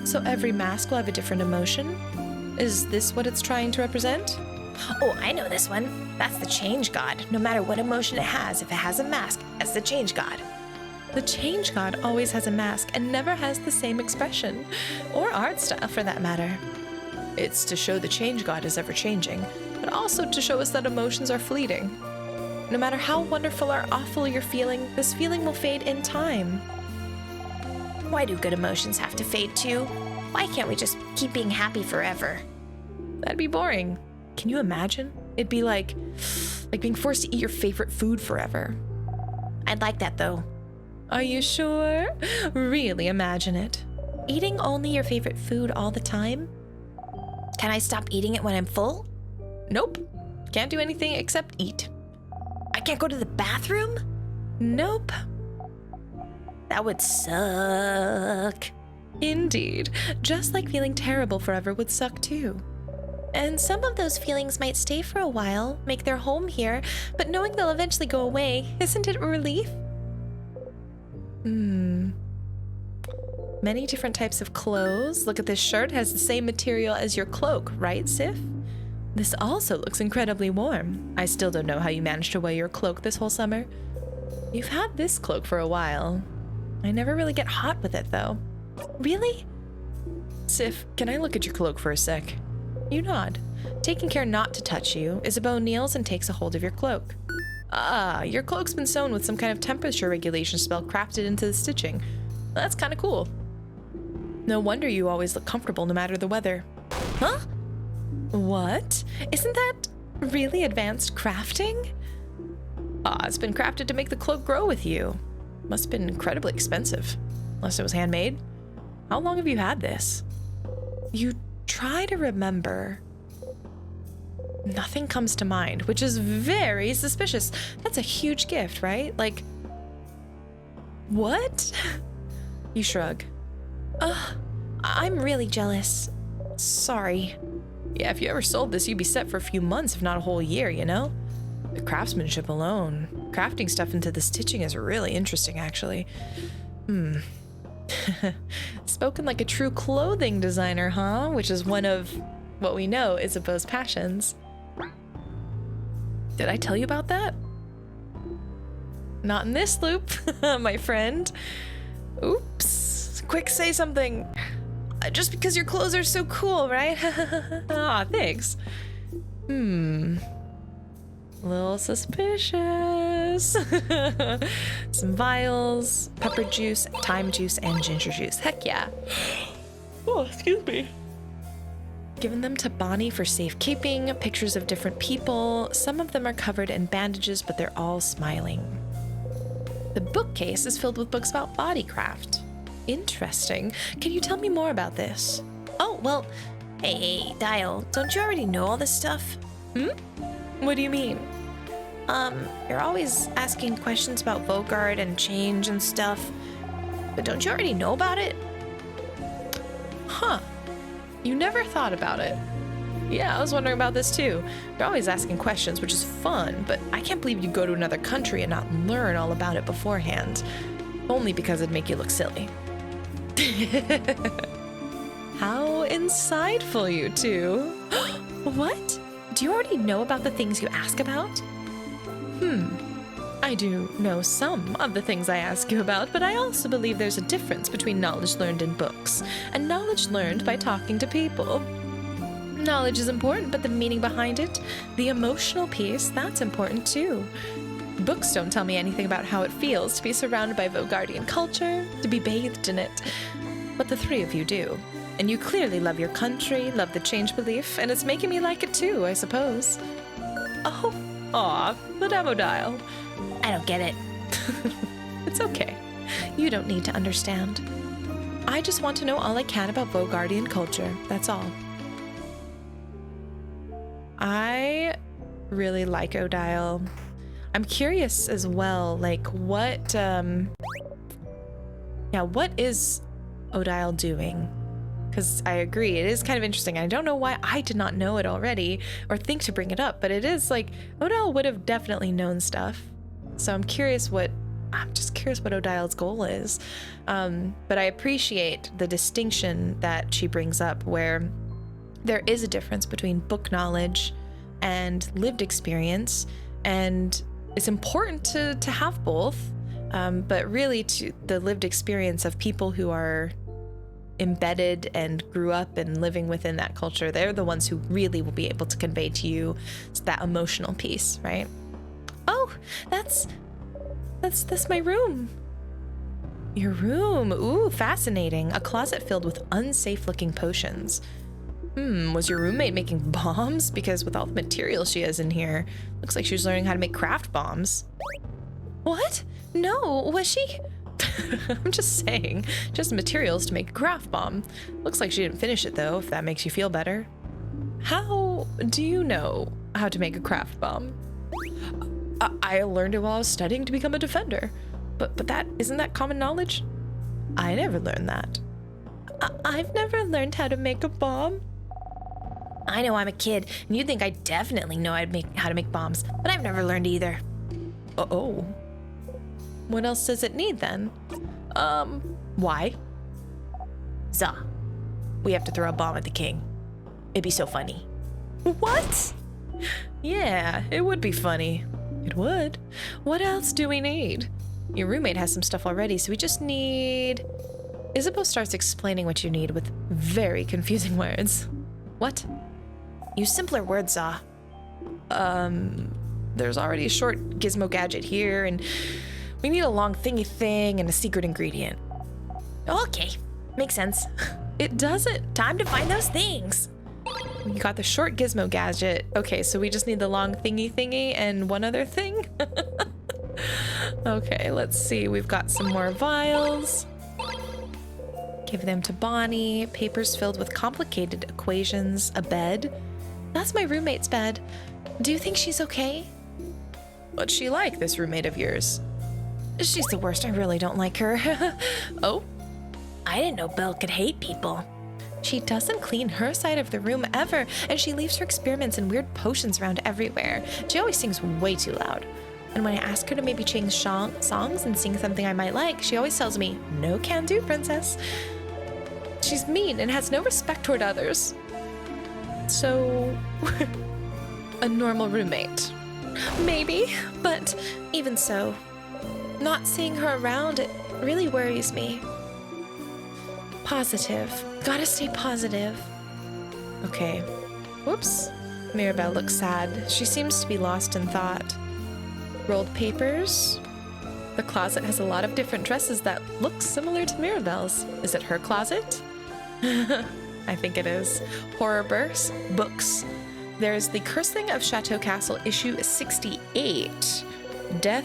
A: So every mask will have a different emotion? Is this what it's trying to represent?
B: Oh, I know this one. That's the change god. No matter what emotion it has, if it has a mask, that's the change god.
A: The change god always has a mask and never has the same expression, or art style for that matter. It's to show the change god is ever changing, but also to show us that emotions are fleeting. No matter how wonderful or awful you're feeling, this feeling will fade in time.
B: Why do good emotions have to fade too? Why can't we just keep being happy forever?
A: That'd be boring. Can you imagine? It'd be like being forced to eat your favorite food forever.
B: I'd like that though.
A: Are you sure? Really imagine it. Eating only your favorite food all the time?
B: Can I stop eating it when I'm full?
A: Nope. Can't do anything except eat.
B: I can't go to the bathroom?
A: Nope.
B: That would suck.
A: Indeed. Just like feeling terrible forever would suck too.
B: And some of those feelings might stay for a while, make their home here, but knowing they'll eventually go away, isn't it a relief?
A: Many different types of clothes. Look at this shirt, has the same material as your cloak, right, Sif? This also looks incredibly warm. I still don't know how you managed to wear your cloak this whole summer. You've had this cloak for a while. I never really get hot with it, though.
B: Really?
A: Sif, can I look at your cloak for a sec? You nod. Taking care not to touch you, Isabeau kneels and takes a hold of your cloak. Ah, your cloak's been sewn with some kind of temperature regulation spell crafted into the stitching. That's kind of cool. No wonder you always look comfortable no matter the weather.
B: Huh?
A: What? Isn't that really advanced crafting? Ah, it's been crafted to make the cloak grow with you. Must have been incredibly expensive. Unless it was handmade. How long have you had this? You try to remember. Nothing comes to mind, which is very suspicious. That's a huge gift, right? Like, what? You shrug.
B: I'm really jealous.
A: Sorry. Yeah, if you ever sold this, you'd be set for a few months, if not a whole year, you know? The craftsmanship alone. Crafting stuff into the stitching is really interesting, actually. Spoken like a true clothing designer, huh? Which is one of what we know Isabeau's passions. Did I tell you about that? Not in this loop, my friend. Oops. Quick, say something. Just because your clothes are so cool, right? Ah, thanks. A little suspicious. Some vials, pepper juice, thyme juice, and ginger juice. Heck yeah. Oh, excuse me. Given them to Bonnie for safekeeping, pictures of different people. Some of them are covered in bandages, but they're all smiling. The bookcase is filled with books about bodycraft. Interesting. Can you tell me more about this?
B: Oh, well, hey, Dial, don't you already know all this stuff?
A: What do you mean?
B: You're always asking questions about Vogard and change and stuff, but don't you already know about it?
A: Huh. You never thought about it. Yeah, I was wondering about this too. You're always asking questions, which is fun, but I can't believe you go to another country and not learn all about it beforehand. Only because it'd make you look silly. How insightful, you two.
B: What? Do you already know about the things you ask about?
A: I do know some of the things I ask you about, but I also believe there's a difference between knowledge learned in books and knowledge learned by talking to people. Knowledge is important, but the meaning behind it, the emotional piece, that's important too. Books don't tell me anything about how it feels to be surrounded by Vogardian culture, to be bathed in it. But the three of you do. And you clearly love your country, love the change belief, and it's making me like it too, I suppose. Oh, aw, Madame Odile.
B: I don't get it.
A: It's okay. You don't need to understand. I just want to know all I can about Vogardian culture, that's all. I really like Odile. I'm curious as well, like what is Odile doing? Because I agree, it is kind of interesting. I don't know why I did not know it already or think to bring it up, but it is like Odile would have definitely known stuff. So I'm just curious what Odile's goal is. But I appreciate the distinction that she brings up where there is a difference between book knowledge and lived experience, and it's important to have both, but really to the lived experience of people who are embedded and grew up and living within that culture. They're the ones who really will be able to convey to you that emotional piece, right? Oh, that's my room. Your room. Ooh, fascinating. A closet filled with unsafe-looking potions. Was your roommate making bombs? Because with all the materials she has in here, looks like she was learning how to make craft bombs. What? No, was she? I'm just saying, just materials to make a craft bomb. Looks like she didn't finish it though, if that makes you feel better. How do you know how to make a craft bomb? I learned it while I was studying to become a defender. But isn't that common knowledge? I never learned that. I've never learned how to make a bomb.
B: I know I'm a kid, and you'd think I definitely know how to make bombs, but I've never learned either.
A: Uh-oh. What else does it need then? Why?
B: Zah, we have to throw a bomb at the king. It'd be so funny.
A: What? Yeah, it would be funny. It would. What else do we need? Your roommate has some stuff already, so we just need... Isabeau starts explaining what you need with very confusing words. What?
B: Use simpler words, Zah.
A: There's already a short gizmo gadget here, and we need a long thingy thing and a secret ingredient.
B: Okay, makes sense.
A: It doesn't.
B: Time to find those things.
A: We got the short gizmo gadget. Okay, so we just need the long thingy and one other thing. Okay, let's see. We've got some more vials. Give them to Bonnie. Papers filled with complicated equations. A bed. That's my roommate's bed. Do you think she's okay? What's she like, this roommate of yours?
B: She's the worst. I really don't like her.
A: Oh?
B: I didn't know Belle could hate people.
A: She doesn't clean her side of the room ever, and she leaves her experiments and weird potions around everywhere. She always sings way too loud. And when I ask her to maybe change songs and sing something I might like, she always tells me, no can do, princess. She's mean and has no respect toward others. So, a normal roommate. Maybe, but even so, not seeing her around, it really worries me. Positive. Gotta stay positive. Okay. Whoops. Mirabelle looks sad. She seems to be lost in thought. Rolled papers. The closet has a lot of different dresses that look similar to Mirabelle's. Is it her closet? I think it is. Horror books. There's The Cursing of Chateau Castle, issue 68. Death,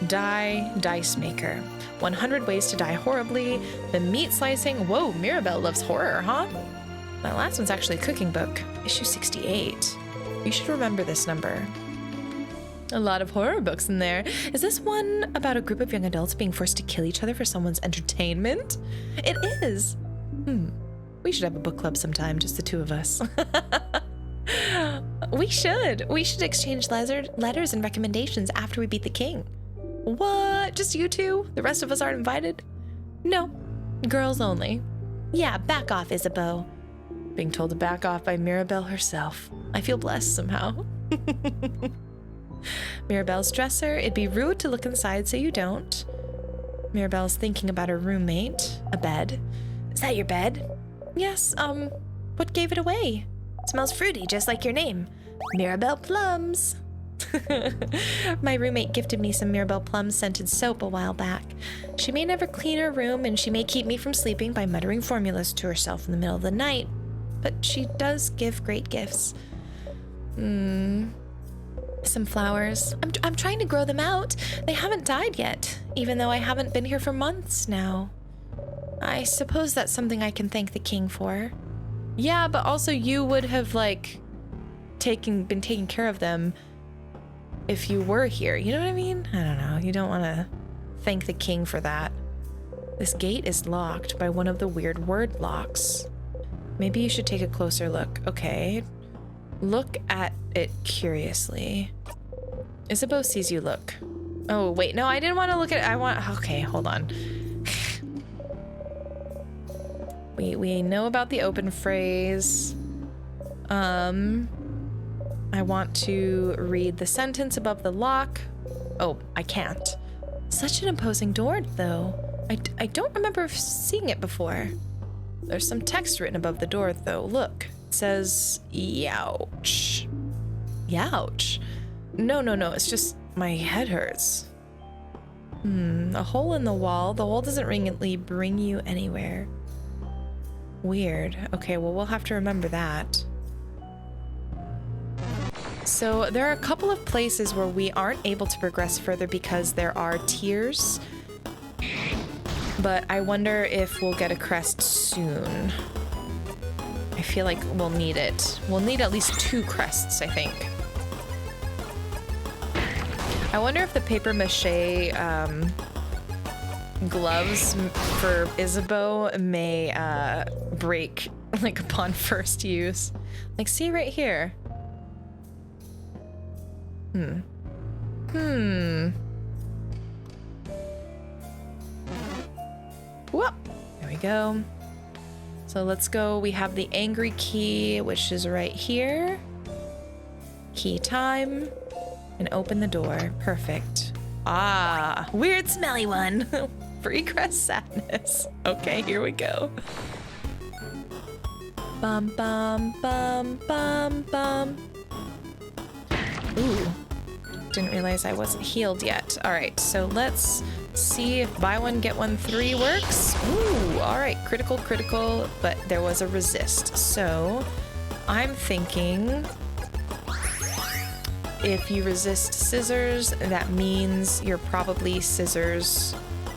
A: Die, Dice Maker. 100 Ways to Die Horribly. The Meat Slicing. Whoa, Mirabelle loves horror, huh? That last one's actually a cooking book. Issue 68. You should remember this number. A lot of horror books in there. Is this one about a group of young adults being forced to kill each other for someone's entertainment? It is. We should have a book club sometime, just the two of us. We should. We should exchange letters and recommendations after we beat the king. What? Just you two? The rest of us aren't invited? No. Girls only.
B: Yeah, back off, Isabeau.
A: Being told to back off by Mirabelle herself. I feel blessed somehow. Mirabelle's dresser. It'd be rude to look inside, so you don't. Mirabelle's thinking about her roommate. A bed.
B: Is that your bed?
A: Yes, what gave it away?
B: Smells fruity, just like your name. Mirabelle Plums.
A: My roommate gifted me some Mirabelle Plum scented soap a while back. She may never clean her room, and she may keep me from sleeping by muttering formulas to herself in the middle of the night, but she does give great gifts. Some flowers. I'm trying to grow them out. They haven't died yet, even though I haven't been here for months now. I suppose that's something I can thank the king for. Yeah, but also you would have, like, been taking care of them if you were here. You know what I mean? I don't know. You don't want to thank the king for that. This gate is locked by one of the weird word locks. Maybe you should take a closer look. Okay. Look at it curiously. Isabeau sees you look. Oh, wait. No, I didn't want to look at it. Okay, hold on. We know about the open phrase. I want to read the sentence above the lock. Oh, I can't. Such an imposing door, though. I don't remember seeing it before. There's some text written above the door, though. Look. It says, youch. Youch. No. It's just my head hurts. A hole in the wall. The hole doesn't really bring you anywhere. Weird. Okay, well, we'll have to remember that. So there are a couple of places where we aren't able to progress further because there are tiers. But I wonder if we'll get a crest soon. I feel like we'll need it. We'll need at least 2 crests, I think. I wonder if the paper mache gloves for Isabeau may break like upon first use. Like, see right here. Whoop. There we go. So let's go. We have the angry key, which is right here. Key time. And open the door. Perfect. Ah, weird smelly one. Free crest sadness. Okay, here we go. Bum, bum, bum, bum, bum. Ooh. Didn't realize I wasn't healed yet. All right, so let's see if buy one, get one 3 works. Ooh, all right, critical, critical, but there was a resist. So I'm thinking if you resist scissors, that means you're probably scissors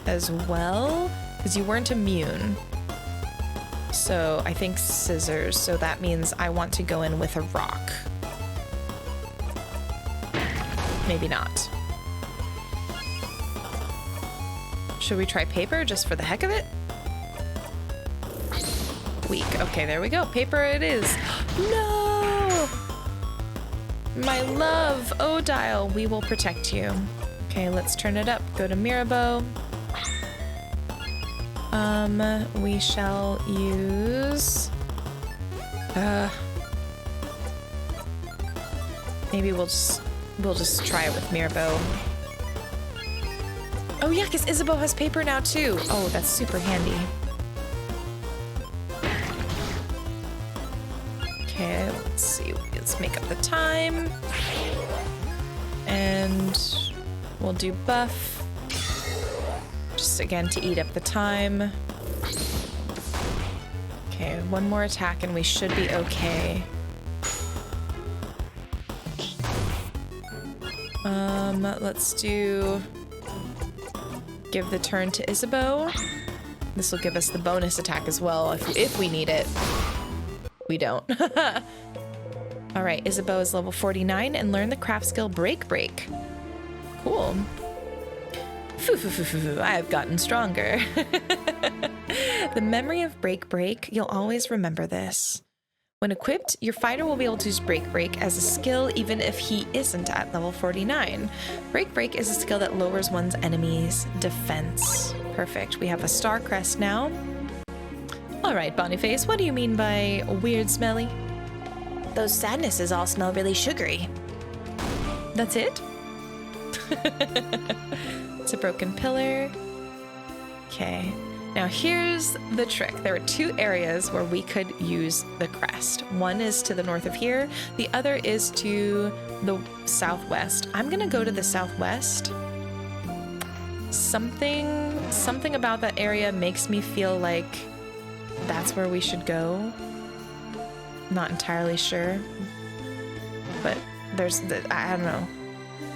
A: as well, because you weren't immune. So I think scissors, so that means I want to go in with a rock. Maybe not. Should we try paper just for the heck of it? Weak. Okay, there we go. Paper it is. No! My love, Odile, we will protect you. Okay, let's turn it up. Go to Mirabeau. We shall use... maybe we'll just try it with Mirabeau. Oh yeah, because Isabeau has paper now too. Oh, that's super handy. Okay, let's see. Let's make up the time. And we'll do buff. Just again to eat up the time. Okay, one more attack and we should be okay. Let's do... give the turn to Isabeau. This will give us the bonus attack as well if we need it. We don't. All right, Isabeau is level 49 and learn the craft skill Break Break. Cool. I have gotten stronger. The memory of Break Break, you'll always remember this. When equipped, your fighter will be able to use Break Break as a skill even if he isn't at level 49. Break Break is a skill that lowers one's enemy's defense. Perfect. We have a Star Crest now. All right, Boniface, what do you mean by weird smelly?
B: Those sadnesses all smell really sugary.
A: That's it? It's a broken pillar. Okay. Now here's the trick. There are 2 areas where we could use the crest. One is to the north of here. The other is to the southwest. I'm gonna go to the southwest. Something about that area makes me feel like that's where we should go. Not entirely sure. But I don't know.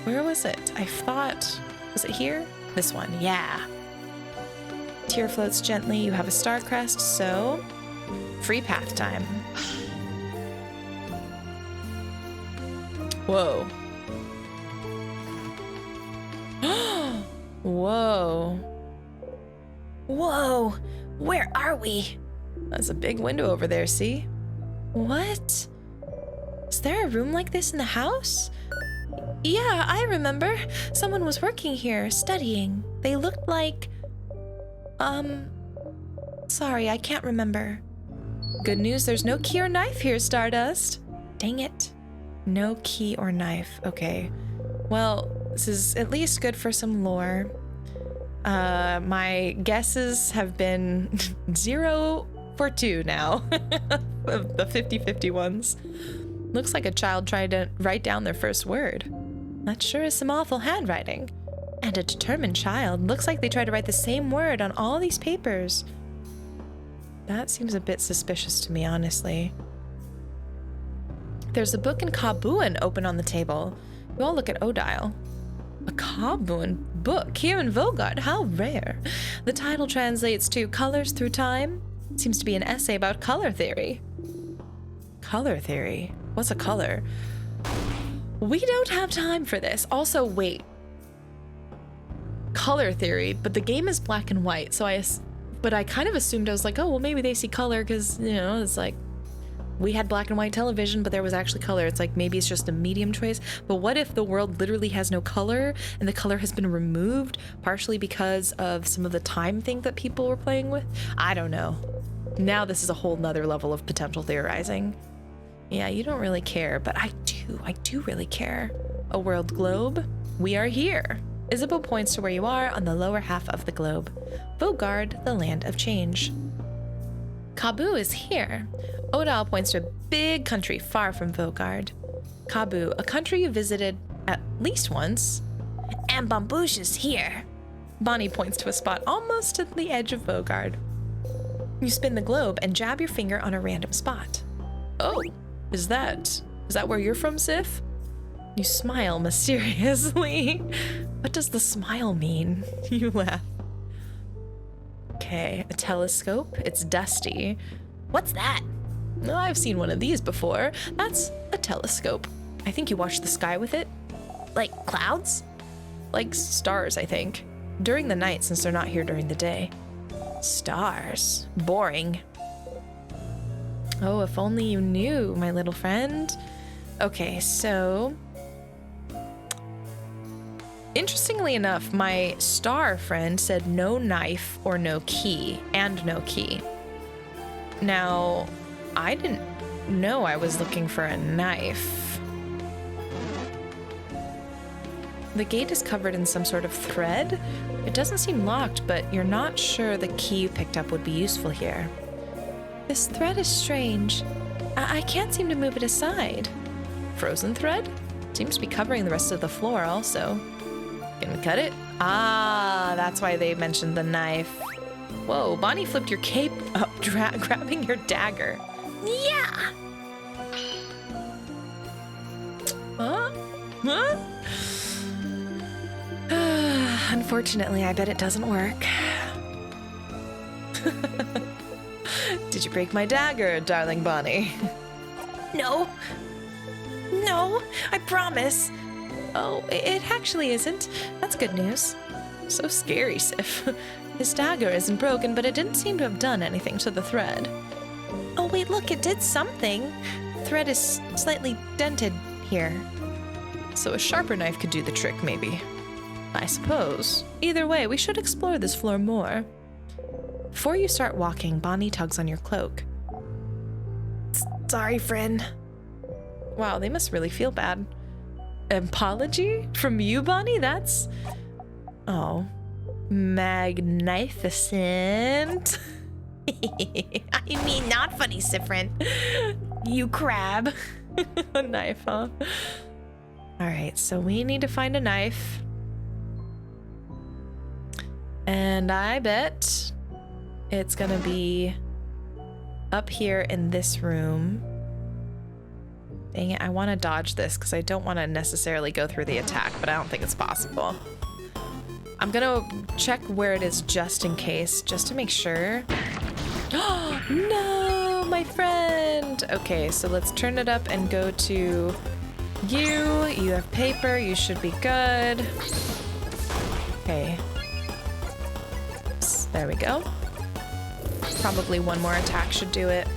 A: Where was it? I thought, was it here? This one, yeah. Tear floats gently. You have a Star Crest, so free path time. Whoa. Whoa.
B: Whoa, where are we?
A: That's a big window over there, see?
B: What? Is there a room like this in the house?
A: Yeah, I remember. Someone was working here, studying. They looked like... Sorry, I can't remember. Good news, there's no key or knife here, Stardust. Dang it. No key or knife. Okay. Well, this is at least good for some lore. My guesses have been 0 for 2 now. Of the 50-50 ones. Looks like a child tried to write down their first word. That sure is some awful handwriting. And a determined child. Looks like they tried to write the same word on all these papers. That seems a bit suspicious to me, honestly. There's a book in Kabuan open on the table. You all look at Odile. A Kabuan book here in Vogard, how rare. The title translates to Colors Through Time. Seems to be an essay about color theory. Color theory? What's a color? We don't have time for this. Also, wait. Color theory, but the game is black and white, so I But I kind of assumed, I was like, oh, well, maybe they see color because, you know, it's like we had black and white television, but there was actually color. It's like maybe it's just a medium choice. But what if the world literally has no color and the color has been removed partially because of some of the time thing that people were playing with? I don't know. Now this is a whole nother level of potential theorizing. Yeah, you don't really care, but I do really care. A world globe? We are here. Isabel points to where you are on the lower half of the globe. Vogard, the land of change. Kabu is here. Odile points to a big country far from Vogard. Kabu, a country you visited at least once.
B: And Bambouche is here.
A: Bonnie points to a spot almost at the edge of Vogard. You spin the globe and jab your finger on a random spot. Oh, is that where you're from, Sif? You smile mysteriously. What does the smile mean? You laugh. Okay, a telescope. It's dusty.
B: What's that?
A: Oh, I've seen one of these before. That's a telescope. I think you watch the sky with it.
B: Like clouds?
A: Like stars, I think. During the night, since they're not here during the day. Stars. Boring. Oh, if only you knew, my little friend. Okay, so... Interestingly enough, my star friend said no knife or no key, and no key. Now, I didn't know I was looking for a knife. The gate is covered in some sort of thread. It doesn't seem locked, but you're not sure the key you picked up would be useful here. This thread is strange. I can't seem to move it aside. Frozen thread? Seems to be covering the rest of the floor also. Can we cut it? Ah, that's why they mentioned the knife. Whoa, Bonnie flipped your cape up, grabbing your dagger.
B: Yeah!
A: Huh? Huh? Unfortunately, I bet it doesn't work. Did you break my dagger, darling Bonnie?
B: No. No, I promise.
A: Oh, it actually isn't. That's good news. So scary, Sif. His dagger isn't broken, but it didn't seem to have done anything to the thread.
B: Oh, wait, look, it did something.
A: The thread is slightly dented here. So a sharper knife could do the trick, maybe. I suppose. Either way, we should explore this floor more. Before you start walking, Bonnie tugs on your cloak.
B: Sorry, friend.
A: Wow, they must really feel bad. Apology? From you, Bonnie? That's... Oh. Magnificent.
B: I mean, not funny, Siffrin. You crab.
A: A knife, huh? Alright, so we need to find a knife. And I bet it's gonna be up here in this room. Dang it, I want to dodge this because I don't want to necessarily go through the attack, but I don't think it's possible. I'm gonna check where it is just in case, just to make sure. No, my friend! Okay, so let's turn it up and go to you. You have paper, you should be good. Okay. Oops, there we go. Probably one more attack should do it.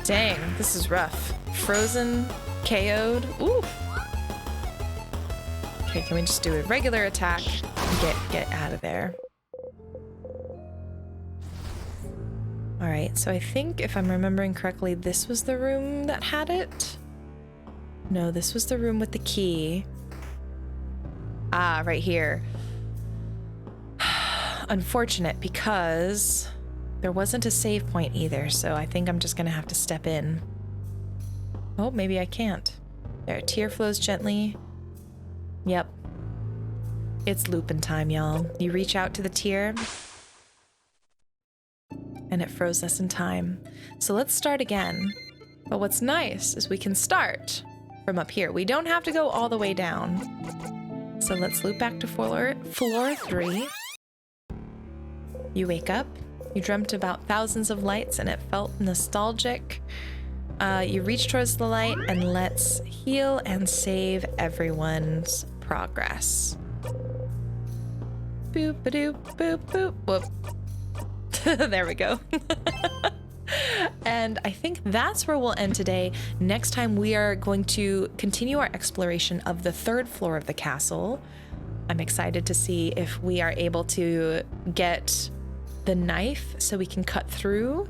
A: Dang, this is rough. Frozen, KO'd. Ooh. Okay, can we just do a regular attack and get out of there? All right, so I think if I'm remembering correctly, this was the room that had it. No, this was the room with the key. Ah, right here. Unfortunate because there wasn't a save point either, so I think I'm just gonna have to step in. Oh, maybe I can't. There, a tear flows gently. Yep. It's looping time, y'all. You reach out to the tear, and it froze us in time. So let's start again. But what's nice is we can start from up here. We don't have to go all the way down. So let's loop back to floor 3. You wake up. You dreamt about thousands of lights and it felt nostalgic. You reach towards the light and let's heal and save everyone's progress. Boop, ba-doop, boop, boop, whoop. There we go. And I think that's where we'll end today. Next time we are going to continue our exploration of the 3rd floor of the castle. I'm excited to see if we are able to get the knife so we can cut through.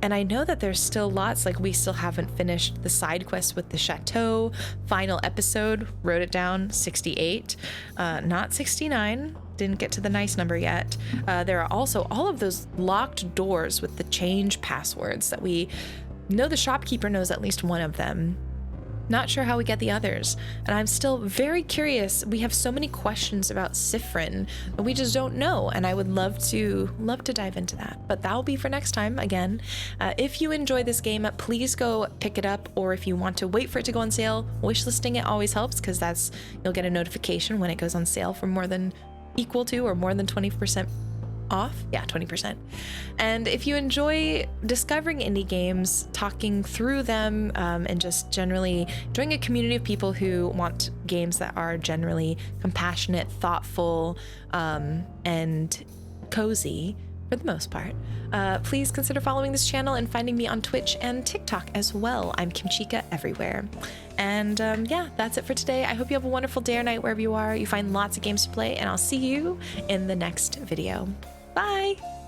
A: And I know that there's still lots, like we still haven't finished the side quest with the chateau. Final episode, wrote it down, 68, not 69. Didn't get to the nice number yet. There are also all of those locked doors with the change passwords that we know the shopkeeper knows at least one of them. Not sure how we get the others. And I'm still very curious. We have so many questions about Siffrin that we just don't know. And I would love to dive into that. But that'll be for next time again. If you enjoy this game, please go pick it up. Or if you want to wait for it to go on sale, wishlisting it always helps because you'll get a notification when it goes on sale for more than equal to or more than 20% off. Yeah, 20%. And if you enjoy discovering indie games, talking through them, and just generally enjoying a community of people who want games that are generally compassionate, thoughtful, and cozy for the most part, please consider following this channel and finding me on Twitch and TikTok as well. I'm Kimchica everywhere. And yeah, that's it for today. I hope you have a wonderful day or night wherever you are. You find lots of games to play, and I'll see you in the next video. Bye!